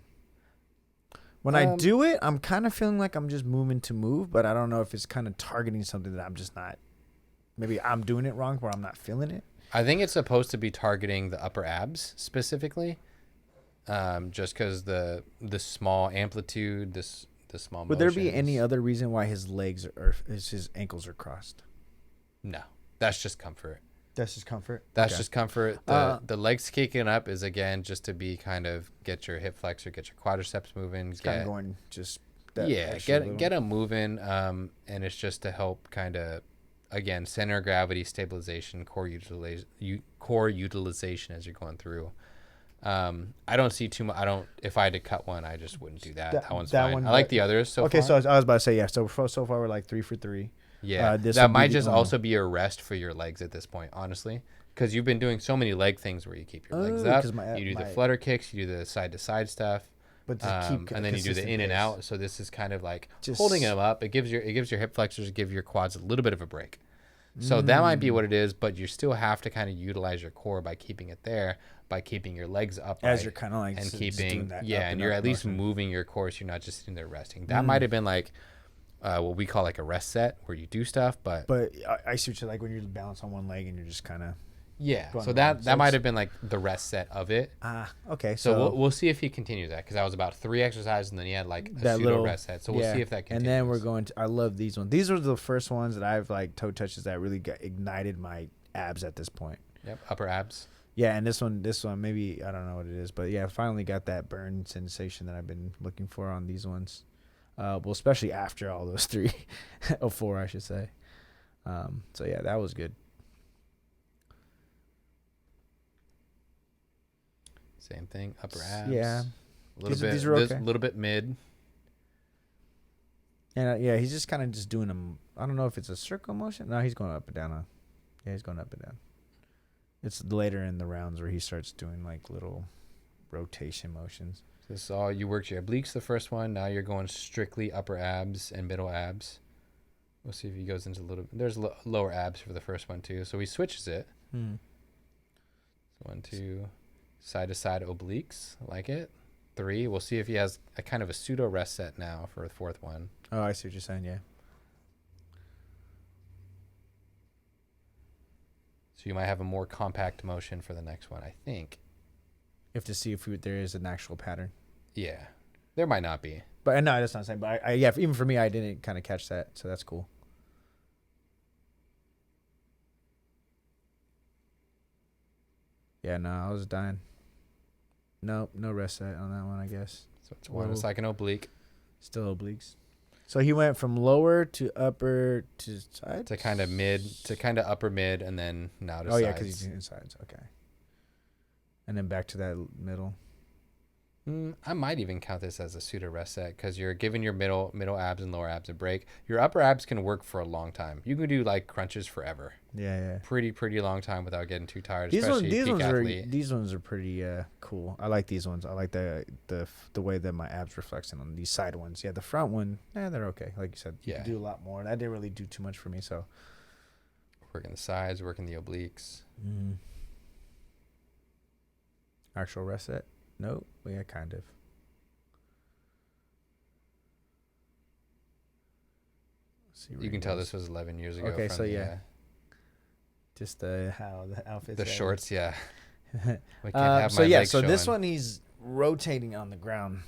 when I do it, I'm kind of feeling like I'm just moving to move, but I don't know if it's kind of targeting something that I'm just not, maybe I'm doing it wrong where I'm not feeling it. I think it's supposed to be targeting the upper abs specifically, just because the small amplitude, the small motions. Would there be any other reason why his legs or his ankles are crossed? No, that's just comfort. That's just comfort? That's just comfort. The legs kicking up is, again, just to be kind of get your hip flexor, get your quadriceps moving. It's kind of going just that. Yeah, get them moving. And it's just to help kind of, again, center of gravity, stabilization, core utilization as you're going through. I don't see too much. If I had to cut one, I just wouldn't do that. That one's fine. I like the others so far. Okay, so I was about to say, yeah. So far we're like 3 for 3. Yeah, that might just also be a rest for your legs at this point, honestly, because you've been doing so many leg things where you keep your legs up, you do the flutter kicks, you do the side to side stuff, but and then you do the in and out. So this is kind of like just holding them up. It gives your hip flexors, give your quads a little bit of a break. So that might be what it is, but you still have to kind of utilize your core by keeping it there, by keeping your legs up as you're kind of like and keeping that and you're at least moving your core. So you're not just sitting there resting. That might have been like what we call like a rest set, where you do stuff, but I see what you're like when you balance on one leg and you're just kind of so that might have been like the rest set of it. Okay, so we'll see if he continues that, because that was about 3 exercises and then he had like a pseudo rest set, so we'll see if that continues. And then we're going to, I love these ones. These are the first ones that I've like toe touches that really ignited my abs at this point. Yep, upper abs. Yeah, and this one maybe, I don't know what it is, but yeah, I finally got that burn sensation that I've been looking for on these ones. Well, especially after all those 3 or 4, I should say. So yeah, that was good. Same thing. Upper abs. Yeah. A little bit. These are okay. A little bit mid. And yeah, he's just kind of just doing them. I don't know if it's a circle motion. No, he's going up and down. Yeah, he's going up and down. It's later in the rounds where he starts doing like little rotation motions. So this is all you worked your obliques the first one. Now you're going strictly upper abs and middle abs. We'll see if he goes into a little. There's lower abs for the first one too. So he switches it. So 1, 2, side to side obliques. I like it. 3. We'll see if he has a kind of a pseudo rest set now for the fourth one. Oh, I see what you're saying. Yeah. So you might have a more compact motion for the next one, I think. You have to see if there is an actual pattern. Yeah. There might not be. But no, that's not saying. But yeah, even for me, I didn't kind of catch that. So that's cool. Yeah, no, I was dying. Nope, no rest set on that one, I guess. So it's one. It's like an oblique. Still obliques. So he went from lower to upper to side? To kind of mid, to kind of upper mid, and then now to sides. Oh, yeah, because he's doing sides. Okay. And then back to that middle. I might even count this as a pseudo rest set because you're giving your middle abs and lower abs a break. Your upper abs can work for a long time. You can do like crunches forever. Yeah. Pretty long time without getting too tired. These ones are pretty cool. I like these ones. I like the way that my abs reflecting on these side ones. Yeah, the front one, they're okay. Like you said, you can do a lot more. That didn't really do too much for me. So working the sides, working the obliques. Actual rest set. Nope. Well, yeah, kind of. You can tell this was 11 years ago. Okay, so yeah. Just how the outfits. The shorts, yeah. So this one he's rotating on the ground,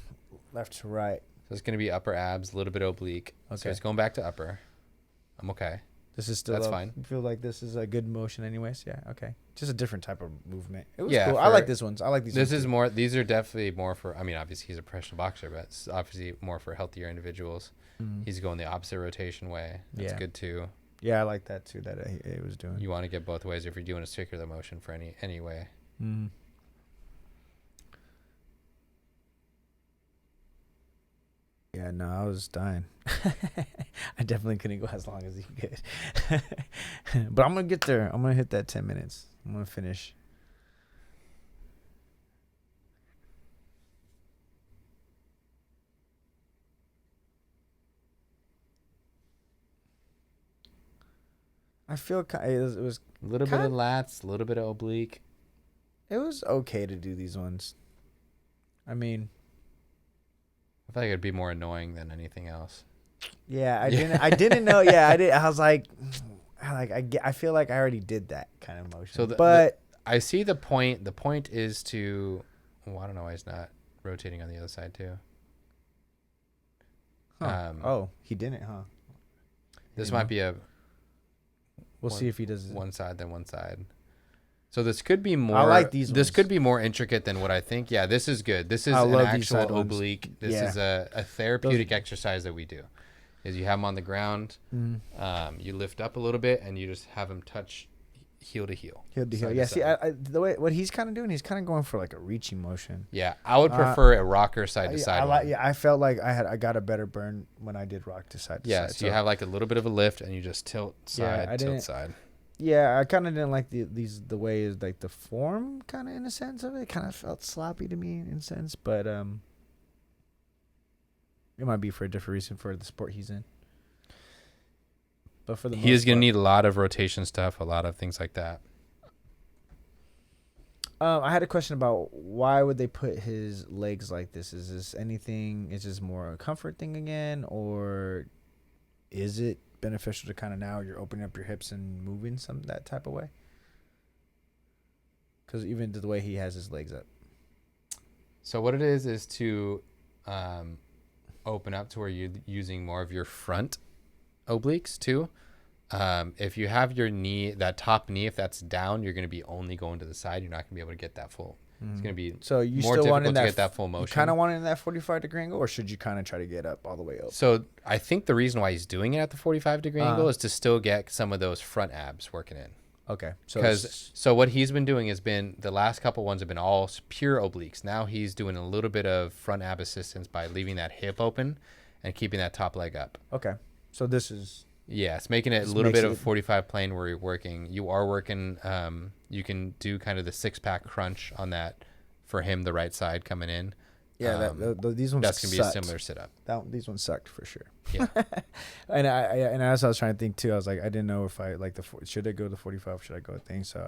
left to right. So it's going to be upper abs, a little bit oblique. Okay. So it's going back to upper. I'm okay. This is still. That's fine. I feel like this is a good motion, anyways. Yeah. Okay. Just a different type of movement. It was cool. I like these ones. I like these. This is more. These are definitely more for. I mean, obviously he's a professional boxer, but it's obviously more for healthier individuals. He's going the opposite rotation way. That's good too. Yeah, I like that too. That he was doing. You want to get both ways if you're doing a circular motion for any way. Yeah, no, I was dying. I definitely couldn't go as long as he could. But I'm going to get there. I'm going to hit that 10 minutes. I'm going to finish. I feel it was a little bit of lats, a little bit of oblique. It was okay to do these ones. I mean, I feel like it'd be more annoying than anything else. Yeah, I didn't know. Yeah, I did. I was like, I feel like I already did that kind of motion. So, I see the point. The point is to. Well, I don't know why he's not rotating on the other side too. Huh. He didn't, huh? This might be a. We'll see if he does one side then one side. So this could be more. I like these. This could be more intricate than what I think. Yeah, this is good. This is an actual oblique. This is a therapeutic exercise that we do. Is you have them on the ground, you lift up a little bit, and you just have them touch heel to heel. Heel to heel. Yeah. See, the way what he's kind of doing, he's kind of going for like a reaching motion. Yeah, I would prefer a rocker side to side. I felt like I got a better burn when I did rock to side to side. Yeah, so you have like a little bit of a lift, and you just tilt side, tilt side. Yeah, I kind of didn't like the way is like the form kind of in a sense of it. Kind of felt sloppy to me in a sense, but it might be for a different reason for the sport he's in. But for the he is going to need a lot of rotation stuff, a lot of things like that. I had a question about why would they put his legs like this? Is this anything? Is this more a comfort thing again, or is it beneficial to kind of now you're opening up your hips and moving some that type of way? Because even the way he has his legs up. So what it is to open up to where you're using more of your front obliques too. If you have your knee, that top knee, if that's down, you're going to be only going to the side. You're not going to be able to get that full. It's going to be so you more still difficult to get that full motion. You kind of want it in that 45-degree angle, or should you kind of try to get up all the way up? So I think the reason why he's doing it at the 45-degree angle is to still get some of those front abs working in. Okay. So what he's been doing has been the last couple ones have been all pure obliques. Now he's doing a little bit of front ab assistance by leaving that hip open and keeping that top leg up. Okay. So this is. Yeah, it's making it a little bit of a 45 plane where you are working. You can do kind of the 6-pack crunch on that for him, the right side coming in. Yeah, these ones. That's gonna be a similar sit-up. These ones sucked for sure. Yeah, and as I was trying to think too, I was like, I didn't know if I like should I go to 45, should I go with things. So,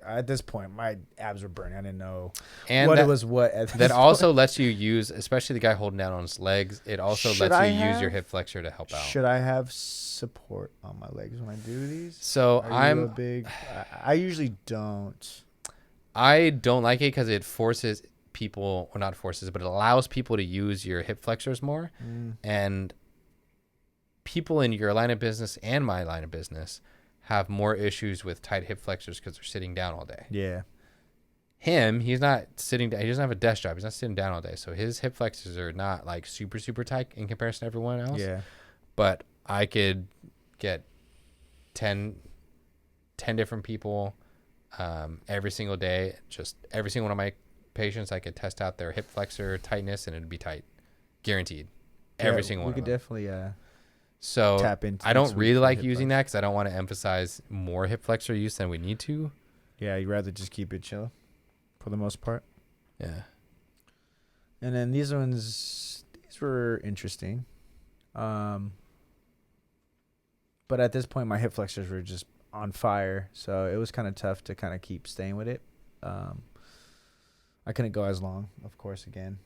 at this point, my abs were burning. I didn't know what it was. That also lets you use, especially the guy holding down on his legs. It also lets you use your hip flexor to help out. Should I have support on my legs when I do these? So I usually don't. I don't like it because it forces people, or not forces, but it allows people to use your hip flexors more. And people in your line of business and my line of business have more issues with tight hip flexors because they're sitting down all day. Yeah. He's not sitting down. He doesn't have a desk job. He's not sitting down all day. So his hip flexors are not like super, super tight in comparison to everyone else. Yeah. But I could get 10 different people every single day. Just every single one of my patients, I could test out their hip flexor tightness and it'd be tight. Guaranteed. Every single one. We could definitely so tap into. I don't really like using that because I don't want to emphasize more hip flexor use than we need to. Yeah, you'd rather just keep it chill for the most part. Yeah. And then these were interesting. But at this point, my hip flexors were just on fire. So it was kind of tough to kind of keep staying with it. I couldn't go as long, of course, again.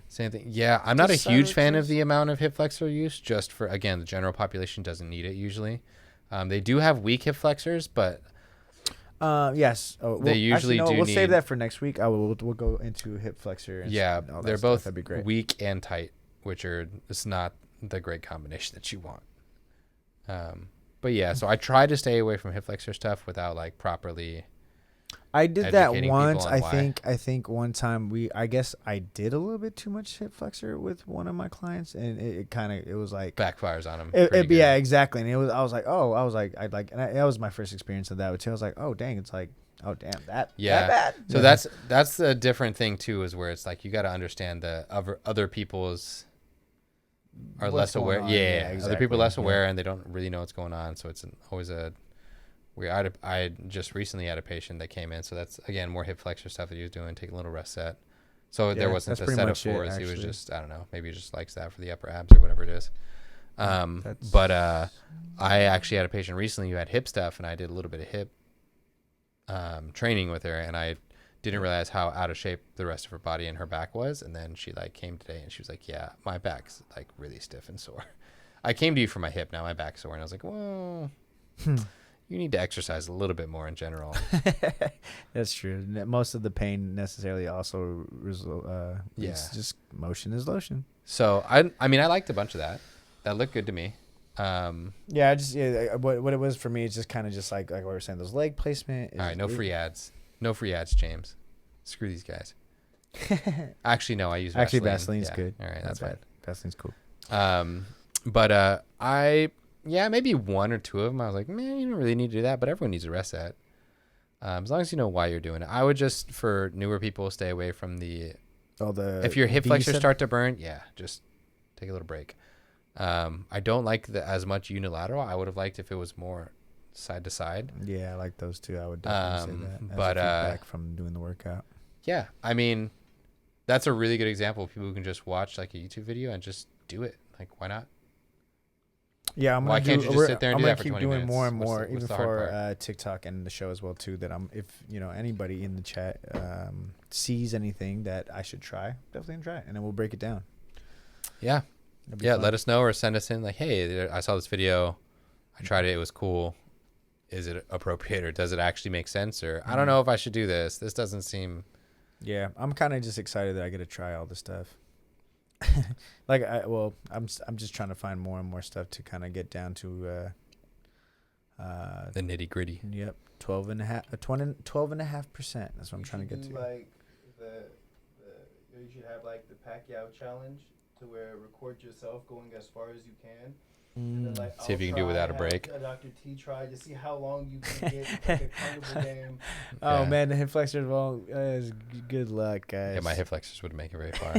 Same thing. Yeah, I'm not a huge fan of the amount of hip flexor use, just for, again, the general population doesn't need it usually. They do have weak hip flexors, but yes. They usually do we'll need... save that for next week. We'll go into hip flexor. And they're both That'd be great. weak and tight, it's not the great combination that you want. But yeah, so I try to stay away from hip flexor stuff without like properly. I did that once. I think one time I guess I did a little bit too much hip flexor with one of my clients, and it was like backfires on him. Yeah, exactly. And I was like, that was my first experience of that too. I was like, oh dang, it's like, oh damn, that bad. So that's a different thing too, is where it's like you got to understand the other people's are less aware. Yeah, exactly. Other people are less aware and they don't really know what's going on. So it's always a weird. I just recently had a patient that came in. So that's, again, more hip flexor stuff that he was doing, taking a little rest set. So there wasn't a set of fours. He was just, I don't know, maybe he just likes that for the upper abs or whatever it is. But I actually had a patient recently who had hip stuff, and I did a little bit of hip training with her, and I didn't realize how out of shape the rest of her body and her back was. And then she like came today and she was like, yeah, my back's like really stiff and sore. I came to you for my hip, now my back's sore. And I was like, well, you need to exercise a little bit more in general. That's true. Most of the pain necessarily also it's just motion is lotion. So I mean, I liked a bunch of that. That looked good to me. What it was for me is just kind of just like what we were saying, those leg placement. All right, no free ads. No free ads, James. Screw these guys. Actually, no, I use Vaseline. Actually, Vaseline's good. All right, that's fine. Vaseline's cool. But maybe one or two of them, I was like, man, you don't really need to do that, but everyone needs a rest set. As long as you know why you're doing it. I would just, for newer people, stay away from if your hip flexors start to burn, just take a little break. I don't like as much unilateral. I would have liked if it was more side to side. Yeah, I like those two. I would definitely say that. But feedback from doing the workout. Yeah, I mean, that's a really good example of people who can just watch like a YouTube video and just do it. Like, why not? Yeah, why can't you just sit there and do that for 20 doing minutes? More and more, even for TikTok and the show as well too. That if anybody in the chat sees anything that I should try, definitely try it, and then we'll break it down. Yeah, fun. Let us know or send us in like, hey, I saw this video, I tried it, it was cool. Is it appropriate, or does it actually make sense? Or I don't know if I should do this. This doesn't seem. Yeah, I'm kind of just excited that I get to try all this stuff. I'm just trying to find more and more stuff to kind of get down to the nitty gritty. Yep, 12.5%. That's what I'm trying to get to. Like you should have like the Pacquiao challenge, to where record yourself going as far as you can, And then, like, See if you can do without a break. A Dr. T try to see how long you can get like a carnival game. Oh man, the hip flexors won't. Good luck, guys. Yeah, my hip flexors would make it very far.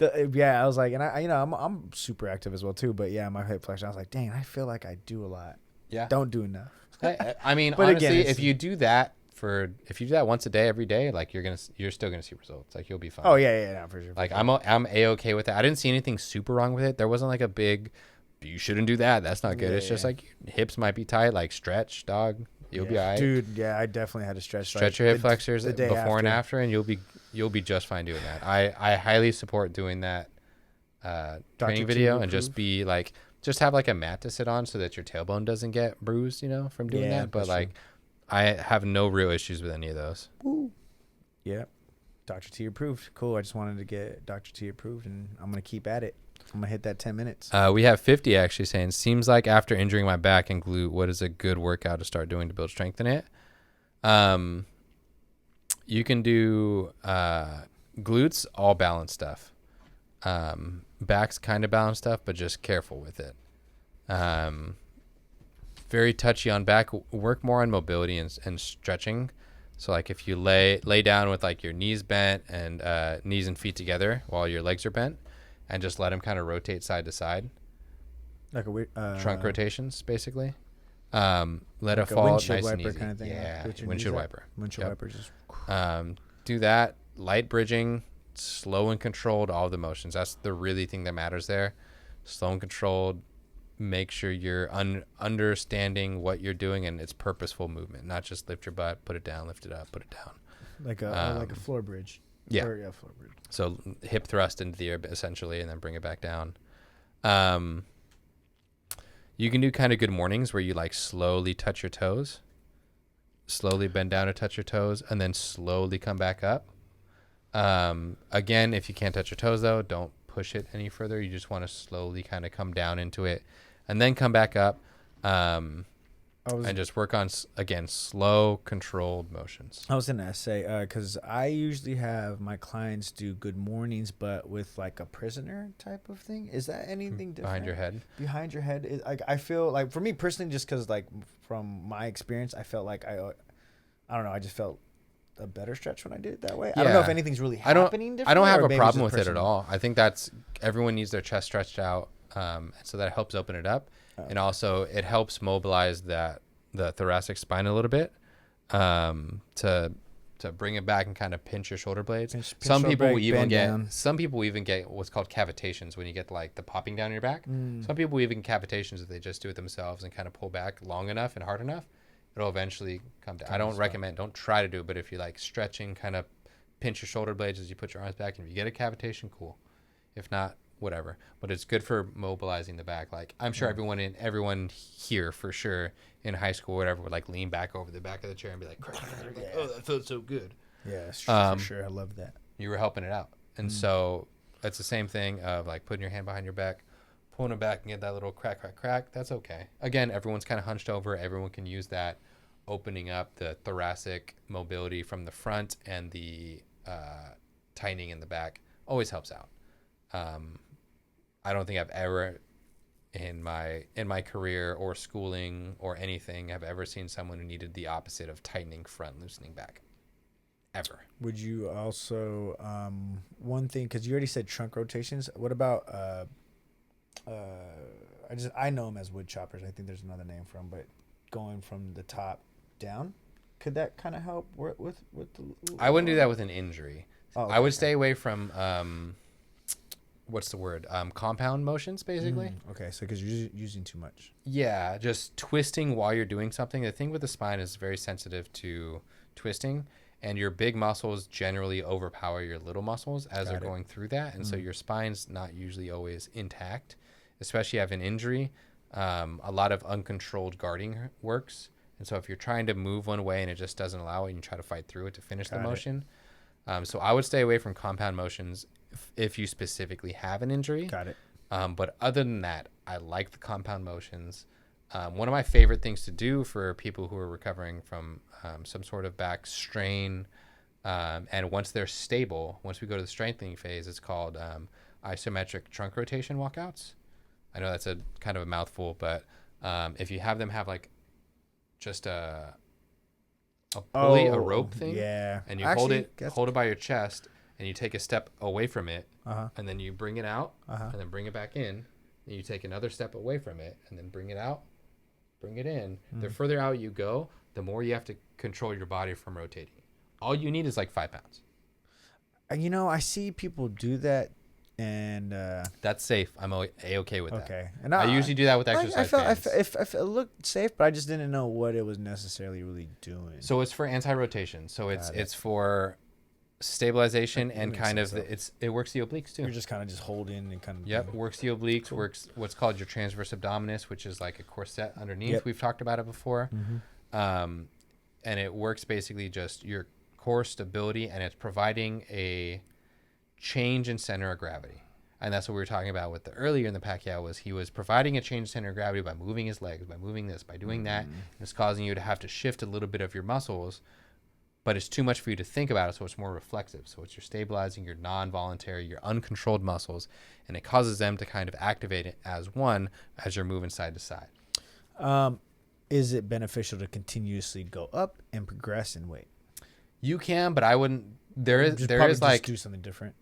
I was like, and I'm super active as well too. But yeah, my hip flexors, I was like, dang, I feel like I do a lot. Yeah, don't do enough. I mean, but honestly, again, if you do that once a day, every day, like you're still gonna see results. Like you'll be fine. Oh yeah, for sure. Like I'm A-okay with that. I didn't see anything super wrong with it. There wasn't like a big, you shouldn't do that. That's not good. It's just like hips might be tight. Like stretch, dog. You'll be all right. Dude, yeah, I definitely had to stretch your hip flexors before and after, and you'll be just fine doing that. I highly support doing that training video and just have like a mat to sit on so that your tailbone doesn't get bruised, from doing that. But like, I have no real issues with any of those. Woo. Yeah. Dr. T approved. Cool. I just wanted to get Dr. T approved, and I'm going to keep at it. I'm going to hit that 10 minutes. We have 50 actually saying, seems like after injuring my back and glute, what is a good workout to start doing to build strength in it? You can do glutes, all balance stuff. Back's kind of balance stuff, but just careful with it. Very touchy on back. Work more on mobility and stretching. So like if you lay down with like your knees bent and knees and feet together while your legs are bent, and just let them kind of rotate side to side, like a trunk rotations, basically. Let like it fall nice wiper and easy. Kind of thing. Yeah, windshield wiper. Windshield wiper. Just do that. Light bridging, slow and controlled. All the motions. That's the really thing that matters there. Slow and controlled. Make sure you're understanding what you're doing and it's purposeful movement, not just lift your butt, put it down, lift it up, put it down. Like a floor bridge. Yeah. Floor bridge. So hip thrust into the air essentially, and then bring it back down. You can do kind of good mornings where you like slowly touch your toes, slowly bend down to touch your toes, and then slowly come back up. Again, if you can't touch your toes though, don't push it any further. You just want to slowly kind of come down into it and then come back up. And just work on, again, slow, controlled motions. I was going to say, because I usually have my clients do good mornings, but with like a prisoner type of thing. Is that anything different? Behind your head? Behind your head. Is, like, I feel like, for me personally, just because like from my experience, I felt like, I don't know, I just felt a better stretch when I did it that way. Yeah. I don't know if anything's really happening differently. I don't have a problem with it at all. I think everyone needs their chest stretched out, so that helps open it up. And also it helps mobilize the thoracic spine a little bit, to bring it back and kind of pinch your shoulder blades. Some people even get what's called cavitations when you get like the popping down your back. Some people even get cavitations if they just do it themselves and kind of pull back long enough and hard enough, it'll eventually come down. I don't try to do it, but if you like stretching, kind of pinch your shoulder blades as you put your arms back, and if you get a cavitation, cool. If not, whatever. But it's good for mobilizing the back. Like I'm sure everyone here for sure in high school or whatever would like lean back over the back of the chair and be like, oh, that felt so good. Yeah, for sure. I love that. You were helping it out. And so it's the same thing of like putting your hand behind your back, pulling it back and get that little crack. That's okay. Again, everyone's kind of hunched over. Everyone can use that, opening up the thoracic mobility from the front, and the tightening in the back always helps out. I don't think I've ever in my career or schooling or anything have ever seen someone who needed the opposite of tightening front, loosening back. Ever. Would you also one thing, because you already said trunk rotations, what about I know them as wood choppers. I think there's another name for them, but going from the top down, could that kind of help with the? I wouldn't do that with an injury. Oh, okay, I would stay away from what's the word? Compound motions, basically. Okay, so because you're using too much. Yeah, just twisting while you're doing something. The thing with the spine is very sensitive to twisting, and your big muscles generally overpower your little muscles as they're going through that, and so your spine's not usually always intact, especially if you have an injury. A lot of uncontrolled guarding works, and so if you're trying to move one way and it just doesn't allow it, and you try to fight through it to finish the motion. So I would stay away from compound motions if you specifically have an injury. Got it. But other than that, I like the compound motions. One of my favorite things to do for people who are recovering from some sort of back strain, and once they're stable, once we go to the strengthening phase, it's called isometric trunk rotation walkouts. I know that's a kind of a mouthful, but if you have them have like just a pulley, a rope thing, and you hold it by your chest, and you take a step away from it, and then you bring it out, and then bring it back in, and you take another step away from it, and then bring it out, bring it in. The further out you go, the more you have to control your body from rotating. All you need is like 5 pounds. You know, I see people do that, and that's safe. I'm okay with that. Okay, and I usually do that with exercise bands. It looked safe, but I just didn't know what it was necessarily really doing. So it's for anti-rotation. So it's for stabilization and kind of it works the obliques too. You're just kind of holding and kind of. Yep, works the obliques. Cool. Works what's called your transverse abdominis, which is like a corset underneath. Yep. We've talked about it before, and it works basically just your core stability, and it's providing a change in center of gravity. And that's what we were talking about with the earlier in the Pacquiao, was he was providing a change in center of gravity by moving his legs, by moving this, by doing that. And it's causing you to have to shift a little bit of your muscles, but it's too much for you to think about it, so it's more reflexive. So it's you're stabilizing your non-voluntary, your uncontrolled muscles, and it causes them to kind of activate it as one as you're moving side to side. Is it beneficial to continuously go up and progress in weight? You can, but I wouldn't. There is like do something different.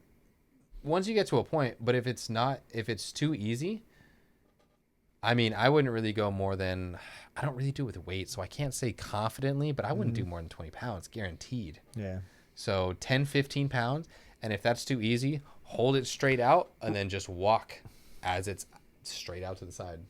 Once you get to a point, but if it's too easy, I mean, I wouldn't really go more than, I don't really do it with weight, so I can't say confidently, but I wouldn't do more than 20 pounds, guaranteed. Yeah. So 10, 15 pounds, and if that's too easy, hold it straight out and then just walk as it's straight out to the side.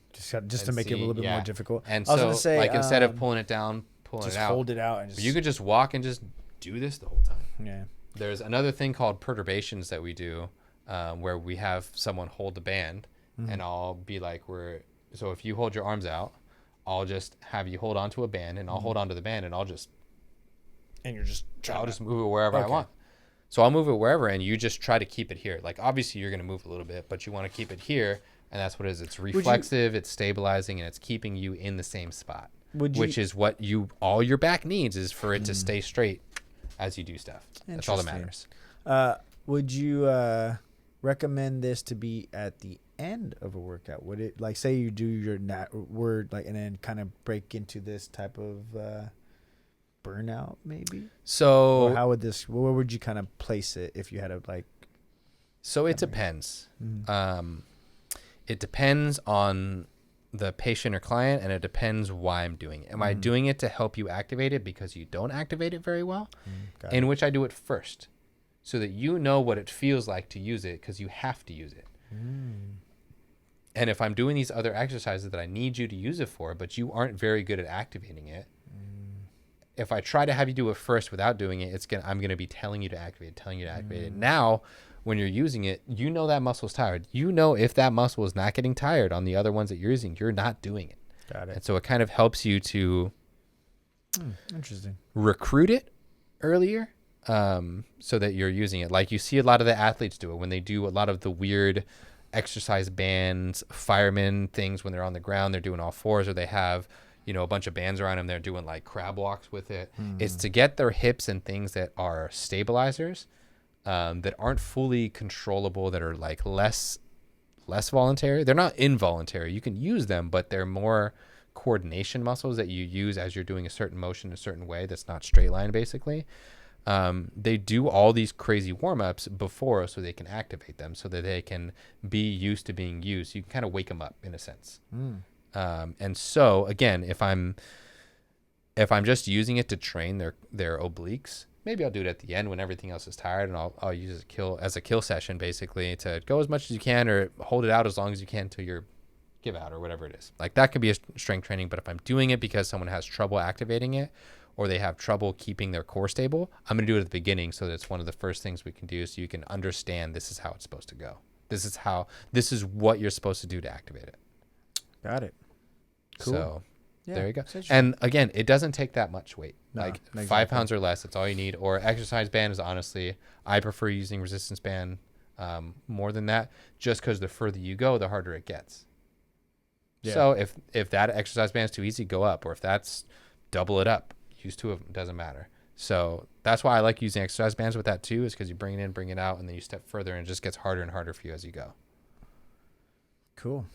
Just to make it a little bit more difficult. And I was gonna say, like, instead of pulling it down, pulling it out. Just hold it out. And you could just walk and just do this the whole time. Yeah. There's another thing called perturbations that we do, where we have someone hold the band, and I'll be like, so if you hold your arms out, I'll just have you hold onto a band, and I'll hold onto the band, and I'll just move it wherever I want. So I'll move it wherever, and you just try to keep it here. Like, obviously you're going to move a little bit, but you want to keep it here, and that's what it is. It's reflexive, it's stabilizing, and it's keeping you in the same spot, which is what all your back needs, is for it to stay straight as you do stuff. That's all that matters. Would you recommend this to be at the end of a workout? Would it, like, say you do your word, like, and then kind of break into this type of burnout maybe? So or how would where would you kind of place it if you had a, like? So it depends. It depends on the patient or client, and it depends why I'm doing it. Am I doing it to help you activate it because you don't activate it very well? In which I do it first, so that you know what it feels like to use it, because you have to use it. And if I'm doing these other exercises that I need you to use it for, but you aren't very good at activating it, if I try to have you do it first without doing it, I'm gonna be telling you to activate it. Now, when you're using it, you know that muscle's tired. You know if that muscle is not getting tired on the other ones that you're using, you're not doing it. Got it. And so it kind of helps you to interesting recruit it earlier, so that you're using it. Like, you see a lot of the athletes do it when they do a lot of the weird exercise bands, fireman things. When they're on the ground, they're doing all fours, or they have, a bunch of bands around them. They're doing like crab walks with it. It's to get their hips and things that are stabilizers, that aren't fully controllable, that are like less voluntary. They're not involuntary. You can use them, but they're more coordination muscles that you use as you're doing a certain motion a certain way that's not straight line, basically. They do all these crazy warm-ups before, so they can activate them, so that they can be used to being used. You can kind of wake them up in a sense. And so again, if I'm just using it to train their obliques, maybe I'll do it at the end when everything else is tired, and I'll use it as a kill session, basically, to go as much as you can, or hold it out as long as you can until you're give out, or whatever it is. Like, that could be a strength training. But if I'm doing it because someone has trouble activating it, or they have trouble keeping their core stable, I'm going to do it at the beginning, so that it's one of the first things we can do, so you can understand this is how it's supposed to go. This is what you're supposed to do to activate it. Got it. Cool. So there you go. And again, it doesn't take that much weight. No, like exactly. 5 pounds or less, that's all you need. Or exercise band is, honestly, I prefer using resistance band more than that, just because the further you go, the harder it gets. Yeah. So if that exercise band is too easy, go up. Or if that's, double it up. Use 2 of them. Doesn't matter. So that's why I like using exercise bands with that too, is because you bring it in, bring it out, and then you step further, and it just gets harder and harder for you as you go. Cool.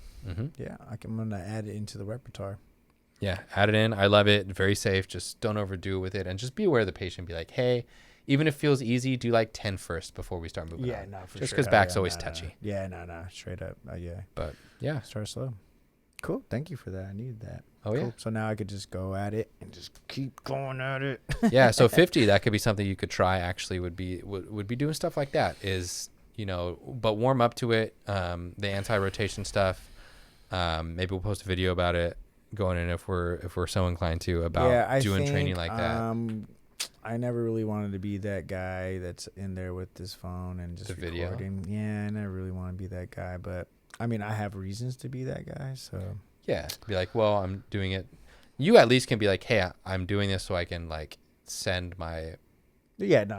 Yeah, I'm gonna add it into the repertoire. Yeah, add it in. I love it. Very safe. Just don't overdo it with it, and just be aware of the patient. Be like, hey, even if it feels easy, do like 10 first before we start moving. Yeah, on. no, for just sure. because back's always touchy. Yeah, no, straight up. Yeah. But yeah, start slow. Cool. Thank you for that. I needed that. Oh cool. yeah. So now I could just go at it and just keep going at it. Yeah. So 50, that could be something you could try. Actually, would be doing stuff like that. Is but warm up to it. The anti-rotation stuff. Maybe we'll post a video about it going in if we're so inclined to about doing training like that. I never really wanted to be that guy that's in there with this phone and just recording. Yeah, I never really want to be that guy, but I mean, I have reasons to be that guy, so yeah, be like, well, I'm doing it. You at least can be like, hey, I'm doing this so I can like send my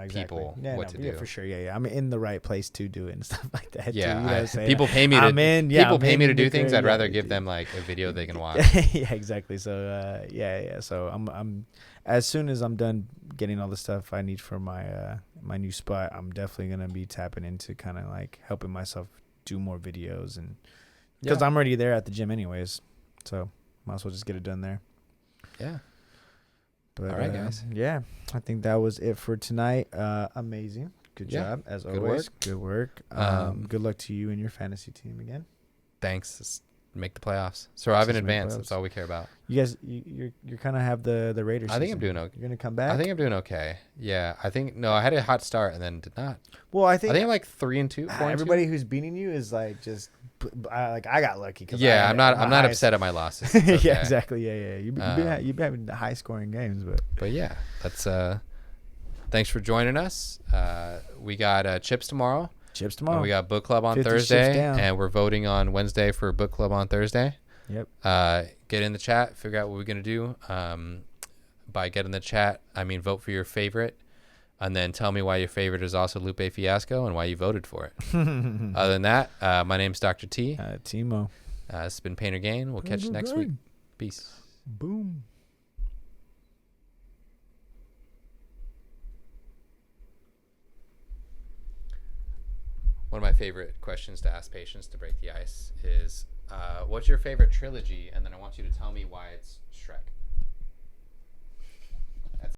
people what to do. Yeah, for sure. Yeah. I'm in the right place to do it and stuff like that. Yeah, too, people pay me to. People pay me to do things. I'd rather give them like a video they can watch. Yeah, exactly. So yeah. So I'm as soon as I'm done getting all the stuff I need for my my new spot, I'm definitely gonna be tapping into kind of like helping myself do more videos, and because I'm already there at the gym anyways, so might as well just get it done there. Yeah. But, all right, guys. Yeah, I think that was it for tonight. Amazing. Good job, as always. Good work. Good luck to you and your fantasy team again. Thanks. Just make the playoffs. Survive in advance. That's all we care about. You guys, you're kind of have the Raiders. I think I'm doing okay. You're going to come back? I think I'm doing okay. Yeah. I had a hot start and then did not. Well, I think I'm like 3-2. Everybody who's beating you is like just... I got lucky. Yeah, I'm not upset at my losses. Okay. Yeah, exactly. Yeah. You've been having high scoring games, but yeah, that's thanks for joining us. We got Chips tomorrow. And we got book club on Thursday, and we're voting on Wednesday for book club on Thursday. Yep. Get in the chat, figure out what we're gonna do. By get in the chat, I mean vote for your favorite. And then tell me why your favorite is also Lupe Fiasco and why you voted for it. Other than that, my name's Dr. T. Timo. This has been Painter Gain. We'll catch you next week. Peace. Boom. One of my favorite questions to ask patients to break the ice is, what's your favorite trilogy? And then I want you to tell me why it's Shrek.